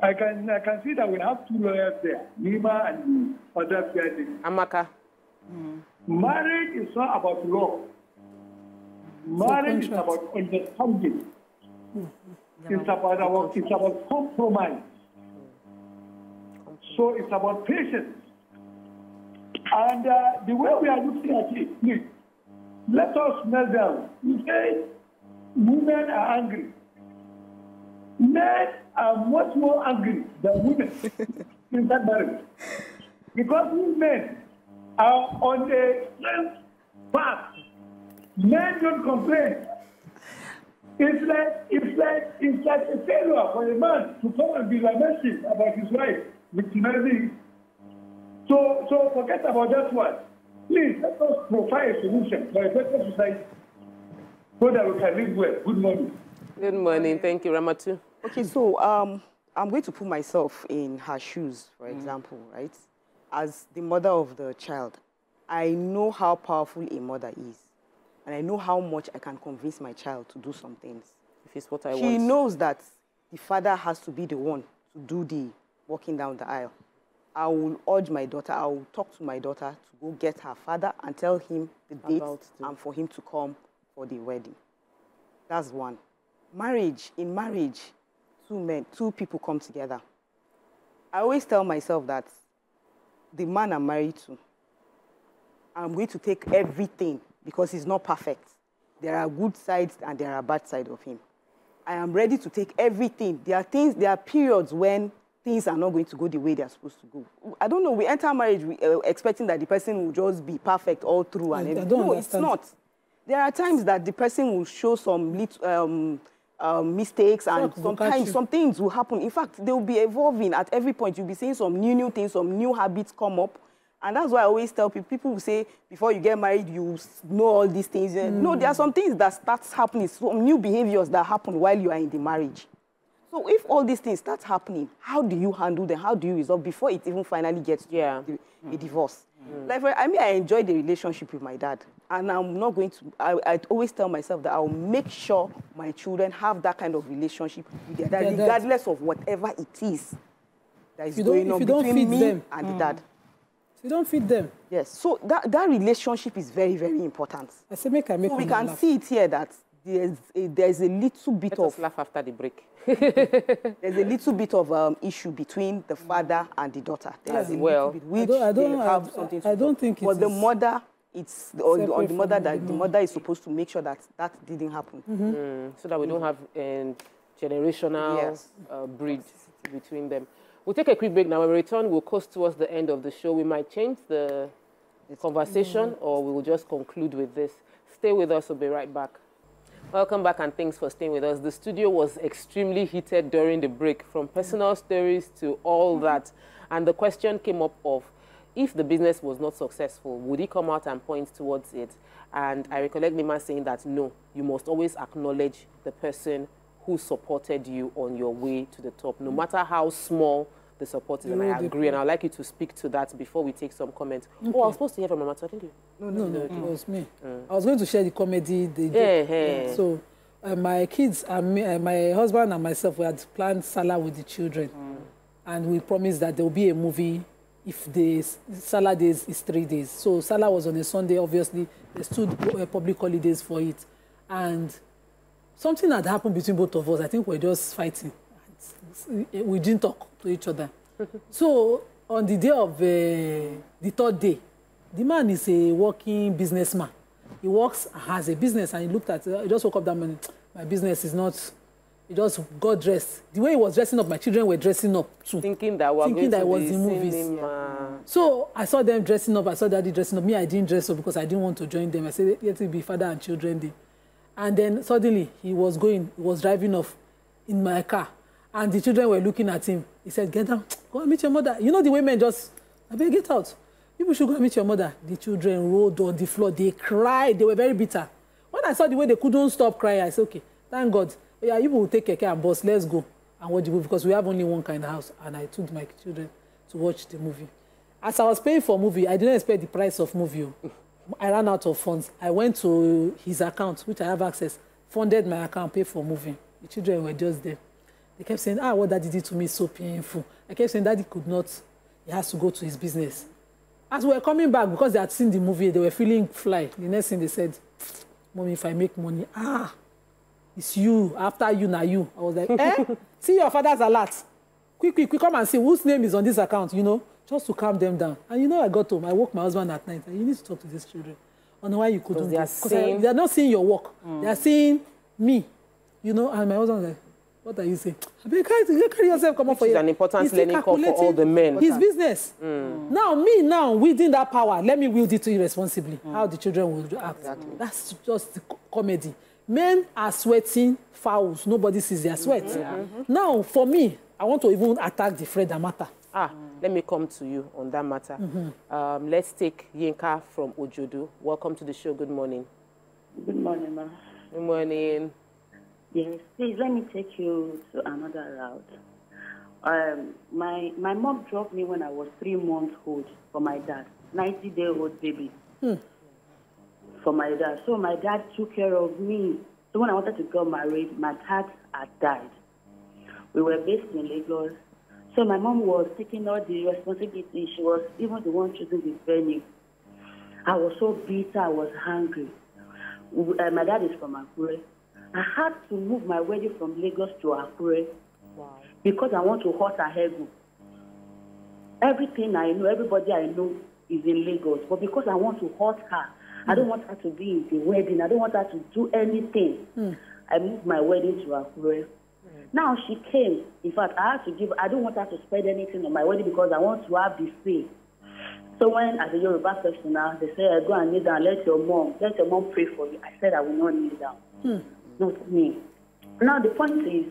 I can see that we have two lawyers there, Nima and the other person. Amaka. Marriage is not about law. Marriage is about understanding. It's about compromise. So it's about patience. And the way we are looking at it, please, let us kneel down. You say women are angry. Men are much more angry than women in that marriage. Because women are on the strength path. Men don't complain. It's like a failure for a man to come and be lamenting about his wife with humanity. So forget about that one. Please, let us provide a solution for a better society so that we can live well. Good morning. Good morning. Thank you, Ramatu. Okay, so I'm going to put myself in her shoes, for example, right? As the mother of the child, I know how powerful a mother is. And I know how much I can convince my child to do some things. If it's what I want. She knows that the father has to be the one to do the walking down the aisle. I will urge my daughter, I will talk to my daughter to go get her father and tell him the date and for him to come for the wedding. That's one. In marriage, two people come together. I always tell myself that the man I'm married to, I'm going to take everything because he's not perfect. There are good sides and there are bad sides of him. I am ready to take everything. There are periods when things are not going to go the way they are supposed to go. I don't know, we enter marriage expecting that the person will just be perfect all through and everything. No, it's not. There are times that the person will show some little mistakes and sometimes some things will happen. In fact, they will be evolving at every point. You'll be seeing some new things, some new habits come up. And that's why I always tell people will say, before you get married, you know all these things. No, there are some things that starts happening, some new behaviors that happen while you are in the marriage. So if all these things start happening, how do you handle them? How do you resolve before it even finally gets to a divorce? Like, I enjoy the relationship with my dad. And I'm not going to, I always tell myself that I'll make sure my children have that kind of relationship with their dad, regardless of whatever it is that is going on between me and the dad. You don't feed them. Yes. So that relationship is very, very important. I say make so we can see it here that there's a little bit Let us laugh after the break. There's a little bit of issue between the father and the daughter. There's a little bit, which I don't think it's. But the mother, on the mother is supposed to make sure that didn't happen. So that we don't have generational breed between them. We'll take a quick break now. When we return, we'll coast towards the end of the show. We might change the conversation or we will just conclude with this. Stay with us. We'll be right back. Welcome back and thanks for staying with us. The studio was extremely heated during the break, from personal stories to all that. And the question came up of, if the business was not successful, would he come out and point towards it? And I recollect Nima saying that, no, you must always acknowledge the person who supported you on your way to the top, no matter how small the support is. And I agree, and I'd like you to speak to that before we take some comments. Okay. Oh, I was supposed to hear from Amata, didn't you? No, it was me. I was going to share the comedy. So my kids, and my husband and myself, we had planned Salah with the children. And we promised that there will be a movie if the Salah days is 3 days. So Salah was on a Sunday, obviously. There's 2 public holidays for it. And something had happened between both of us. I think we're just fighting. We didn't talk to each other. So on the day of the 3rd day, the man is a working businessman. He works, has a business, and he looked at it. He just woke up that morning. My business is not. He just got dressed. The way he was dressing up, my children were dressing up too. Thinking that was in movies. So I saw them dressing up. I saw Daddy dressing up. Me, I didn't dress up because I didn't want to join them. I said, let it be Father and Children Day. And then suddenly he was driving off in my car. And the children were looking at him. He said, get down, go and meet your mother. You know the women just, I beg, get out. You should go and meet your mother. The children rolled on the floor. They cried. They were very bitter. When I saw the way they couldn't stop crying, I said, okay, thank God. Yeah, you will take care and boss. Let's go and watch the movie because we have only one kind of house. And I took my children to watch the movie. As I was paying for movie, I didn't expect the price of movie. I ran out of funds. I went to his account, which I have access, funded my account, paid for movie. The children were just there. They kept saying, what Daddy did to me is so painful. I kept saying, Daddy could not. He has to go to his business. As we were coming back, because they had seen the movie, they were feeling fly. The next thing they said, Mommy, if I make money, it's you. After you, now you. I was like, see your father's alert. Quick, come and see whose name is on this account, just to calm them down. And I got home. I woke my husband at night. And you need to talk to these children. On why you couldn't. Because they are not seeing your work. They are seeing me. And my husband was like, what are you saying? You carry yourself, come up for you. It's an important learning curve for all the men. His business. Now, wielding that power, let me wield it irresponsibly. How the children will act. Exactly. That's just the comedy. Men are sweating fouls. Nobody sees their sweat. Now, for me, I want to even attack the Fred Amata. Let me come to you on that matter. Let's take Yinka from Ojodo. Welcome to the show. Good morning. Good morning, ma'am. Good morning. Yes, please let me take you to another route. My mom dropped me when I was 3 months old for my dad, 90-day-old baby. For my dad. So my dad took care of me. So when I wanted to get married, my dad had died. We were based in Lagos. So my mom was taking all the responsibility. She was even the one choosing the venue. I was so bitter. I was hungry. My dad is from Akure. I had to move my wedding from Lagos to Akure because I want to hurt her ego. Everything I know, everybody I know is in Lagos. But because I want to hurt her, I don't want her to be in the wedding. I don't want her to do anything. I moved my wedding to Akure. Now she came. In fact, I don't want her to spend anything on my wedding because I want to have the say. So when, as a Yoruba person now, they say, go and kneel down, let your mom pray for you. I said I will not kneel down. Not me. Now the point is,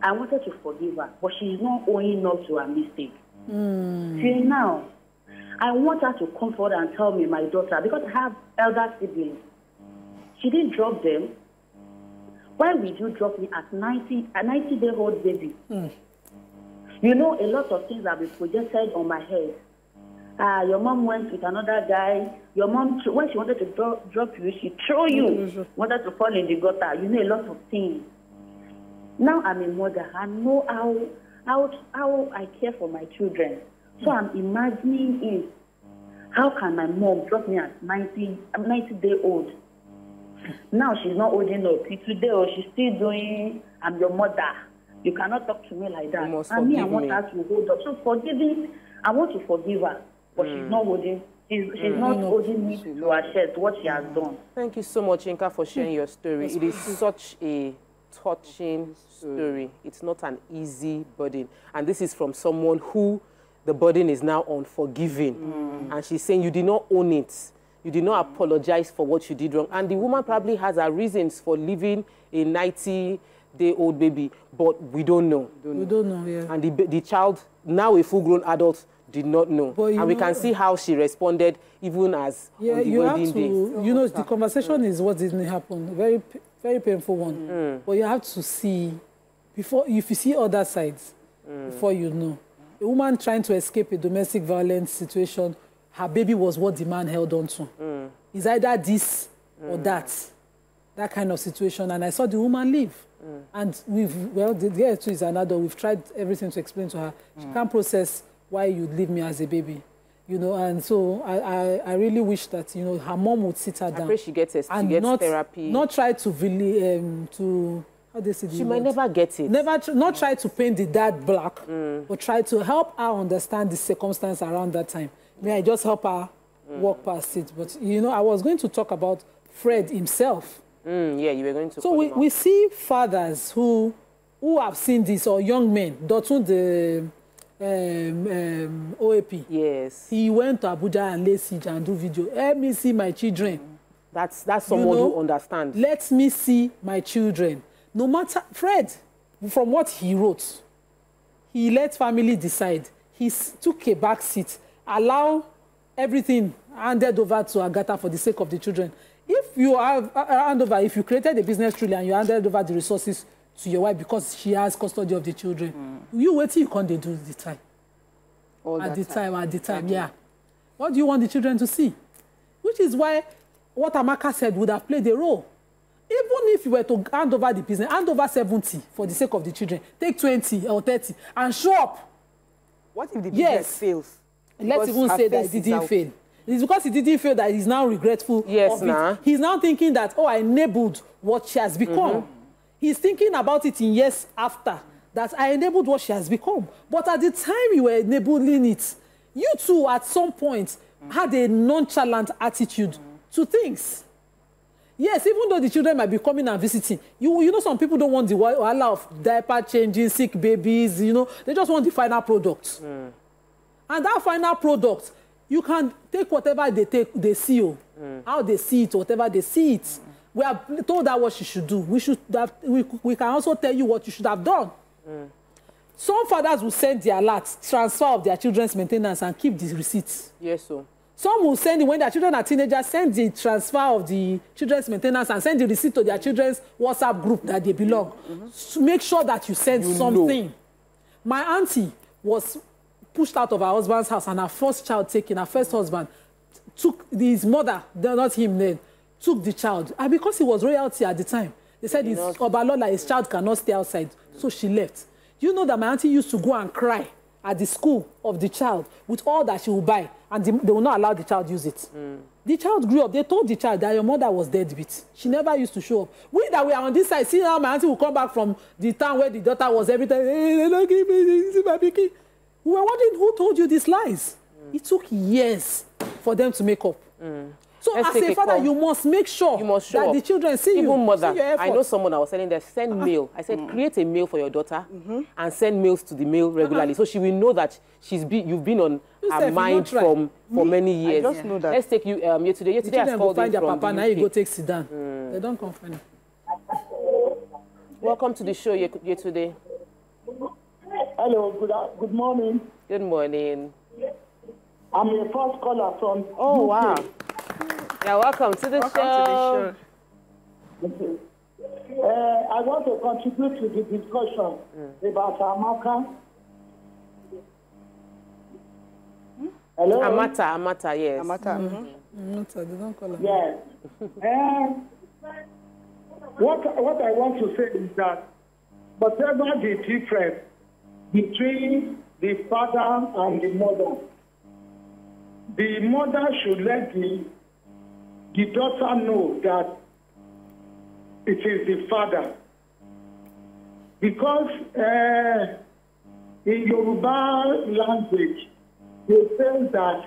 I wanted to forgive her, but she's not owning up to her mistake. Till now, I want her to comfort and tell me, my daughter, because I have elder siblings. She didn't drop them. Why would you drop me at 90-day-old baby? You know, a lot of things have been projected on my head. Your mom went with another guy. Your mom, when she wanted to drop you, she threw you. Wanted to fall in the gutter. You know, a lot of things. Now I'm a mother. I know how I care for my children. So I'm imagining it. How can my mom drop me at 90-day-old? Now she's not holding up. Today, she's still doing, I'm your mother. You cannot talk to me like that. And me, I want her to hold up. So forgiving, I want to forgive her. But she's not holding. She's not holding me to her chest what she has done. Thank you so much, Yinka, for sharing your story. It is such a touching story. It's not an easy burden. And this is from someone who the burden is now unforgiving. And she's saying you did not own it. You did not apologize for what you did wrong. And the woman probably has her reasons for leaving a 90-day-old baby, but we don't know. We don't know, yeah. And the child, now a full-grown adult, did not know. And we can see how she responded even as on the wedding day. You know, the conversation is what didn't happen. Very, very painful one. But you have to see, if you see other sides, before you know. A woman trying to escape a domestic violence situation, her baby was what the man held on to. It's either this or that kind of situation. And I saw the woman leave. And the girl too is an adult. We've tried everything to explain to her. She can't process why you'd leave me as a baby. You know, and so I really wish that, you know, her mom would sit her down. I pray she gets therapy. Not try to really, how do they say she might never get it. Not try to paint the dad black, but try to help her understand the circumstance around that time. May I just help her walk past it? But, you know, I was going to talk about Fred himself. Yeah, you were going to. So we see fathers who have seen this, or young men, Dotun the OAP. Yes. He went to Abuja and lay siege and do video. Let me see my children. That's someone who understands. Let me see my children. No matter, Fred, from what he wrote, he let family decide. He took a back seat, allow everything handed over to Agatha for the sake of the children. If you have if you created a business truly and you handed over the resources to your wife because she has custody of the children, you wait till you can't do the time. At the time, yeah. What do you want the children to see? Which is why what Amaka said would have played a role. Even if you were to hand over the business, hand over 70 for the sake of the children, take 20 or 30 and show up. What if the business fails? Let's even say that it didn't fail. It's because he didn't feel that he's now regretful. Yes, He's now thinking that, oh, I enabled what she has become. He's thinking about it in years after, that I enabled what she has become. But at the time you were enabling it, you too, at some point, had a nonchalant attitude to things. Yes, even though the children might be coming and visiting, you know, some people don't want the wahala of diaper changing, sick babies, you know, they just want the final product. And that final product, you can take whatever they see, how they see it, whatever they see it. We have told her what she should do. We can also tell you what you should have done. Some fathers will send the alert, transfer of their children's maintenance and keep the receipts. Yes, so. Some will send it when their children are teenagers, send the transfer of the children's maintenance and send the receipt to their children's WhatsApp group that they belong. So make sure that you send something. Know. My auntie was pushed out of her husband's house and her first child taken, her first husband, took his mother, not him then, took the child. And because he was royalty at the time, they said his Obalola, his child cannot stay outside. So she left. You know that my auntie used to go and cry at the school of the child with all that she will buy, and they will not allow the child use it. The child grew up. They told the child that your mother was deadbeat. She never used to show up. We that were on this side, see now my auntie will come back from the town where the daughter was every time. Hey, they don't give me my picky. We were wondering who told you these lies. It took years for them to make up. So as a father, you must make sure that the children see you. Even mother, I know someone I was telling them, send mail. I said, create a mail for your daughter and send mails to the mail regularly. So she will know that you've been on her mind for many years. I just know that. Let's take you yesterday. Yesterday I called find in their from papa, the now UK. you go take sit down. They don't come find him. Welcome to the show yesterday. Hello, good morning. Good morning. I'm your first caller from UK. Wow. Yeah, welcome to the show. Okay. I want to contribute to the discussion about Amaka. Hello? Amata, yes. Amata. Amata, they don't call her. Yes. What I want to say is that whatever the difference between the father and the mother should let the daughter know that it is the father. Because in Yoruba language, they say that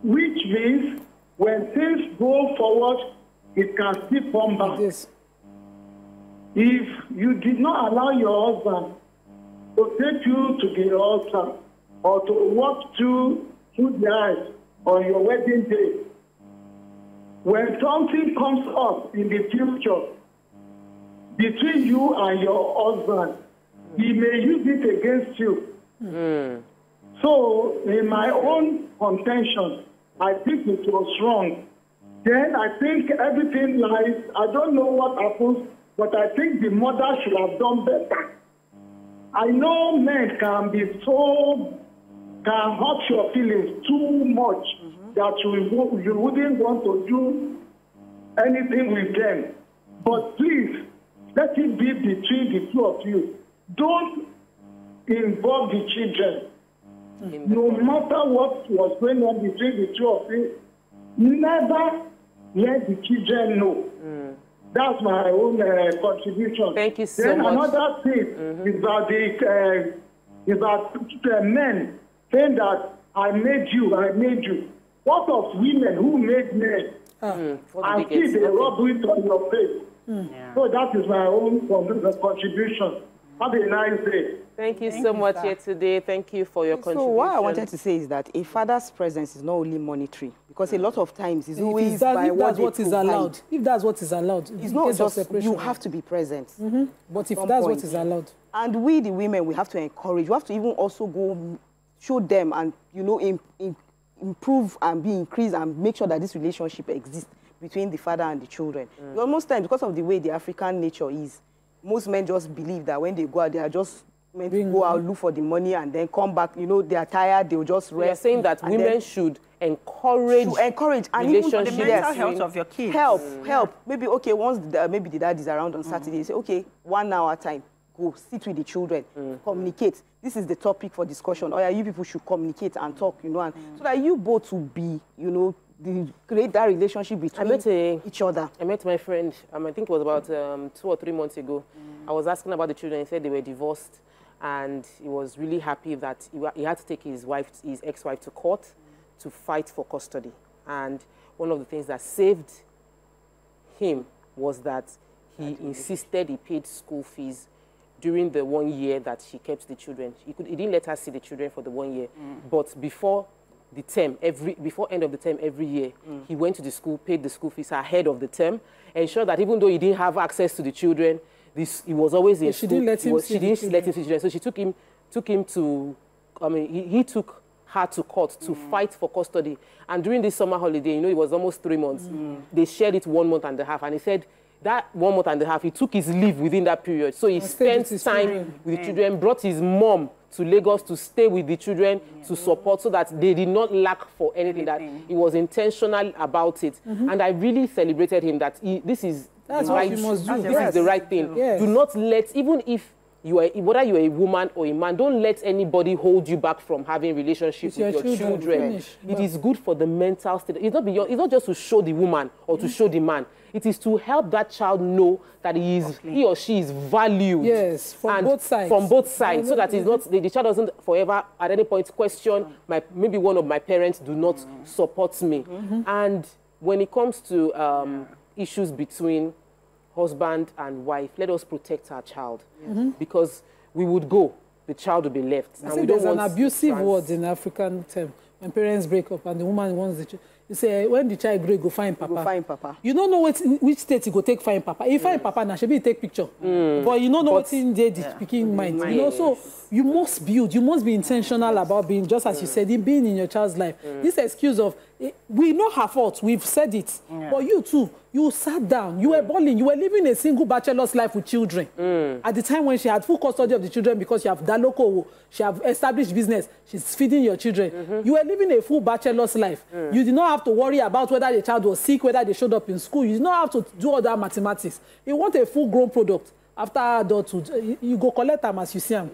which means when things go forward, it can still come back. Yes. If you did not allow your husband to take you to the altar or to walk through the eyes on your wedding day, when something comes up in the future between you and your husband, he may use it against you. So, in my own contention, I think it was wrong. Then I think everything lies. I don't know what happens, but I think the mother should have done better. I know men can hurt your feelings too much that you wouldn't want to do anything with them. But please, let it be between the two of you. Don't involve the children. No matter what was going on between the two of you, never let the children know. That's my own contribution. Thank you so then much. Another thing is about the men saying that I made you. What of women who made men? And see they rub it on your face. So that is my own contribution. Have a nice day. Thank you so much here today. Thank you for your contribution. So what I wanted to say is that a father's presence is not only monetary, because a lot of times it's always by what they provide. If that's what is allowed, it's not just you have to be present. But if that's what is allowed, and we the women, we have to encourage. We have to even also go show them and improve and be increased and make sure that this relationship exists between the father and the children. Most times, because of the way the African nature is, most men just believe that when they go out, they are just meant to go out, look for the money, and then come back. You know, they are tired, they'll just rest. We are saying that women should encourage and even for the mental health of your kids. Help. Maybe, okay, once maybe the dad is around on Saturday, say, okay, 1 hour time, go sit with the children, communicate. This is the topic for discussion. Or you people should communicate and talk, you know, and so that you both will be, you know, create that relationship between each other. I met my friend, I think it was about 2 or 3 months ago. I was asking about the children. He said they were divorced, and he was really happy that he had to take his ex-wife to court to fight for custody. And one of the things that saved him was that he insisted he paid school fees during the 1 year that she kept the children. He didn't let her see the children for the 1 year, but before the term, before end of the term every year, he went to the school, paid the school fees ahead of the term, ensured that even though he didn't have access to the children, he was always in school. She didn't let him see the children. So she took him to, he took her to court to fight for custody. And during this summer holiday, you know, it was almost 3 months. They shared it 1 month and a half, and he said that 1 month and a half, he took his leave within that period. So he spent time with the children, brought his mom to Lagos to stay with the children, to support, so that they did not lack for anything, that he was intentional about it. And I really celebrated him that this is the right thing. Do not let, even if whether you're a woman or a man, don't let anybody hold you back from having relationships with your children. It is good for the mental state. It's not just to show the woman or to show the man. It is to help that child know that he or she is valued. Yes, from both sides. From both sides, so that the child doesn't forever at any point question, maybe one of my parents do not support me. And when it comes to issues between husband and wife, let us protect our child. Because we would go, the child will be left. And there's an abusive word in African term. When parents break up and the woman wants the child, you say, when the child grow, go find papa. Go find papa. You don't know which state you go take find papa. If you find papa, now should be take picture. But you don't know what's in there, the speaking mind. You know, so you must build, you must be intentional about being, just as you said, being in your child's life. This excuse of, we know her fault, we've said it. But you too, you sat down, you were balling, you were living a single bachelor's life with children. At the time when she had full custody of the children, because you have that local, she have established business, she's feeding your children. You were living a full bachelor's life. You did not have to worry about whether the child was sick, whether they showed up in school. You did not have to do all that mathematics. You want a full-grown product. After adulthood, you go collect them as you see them.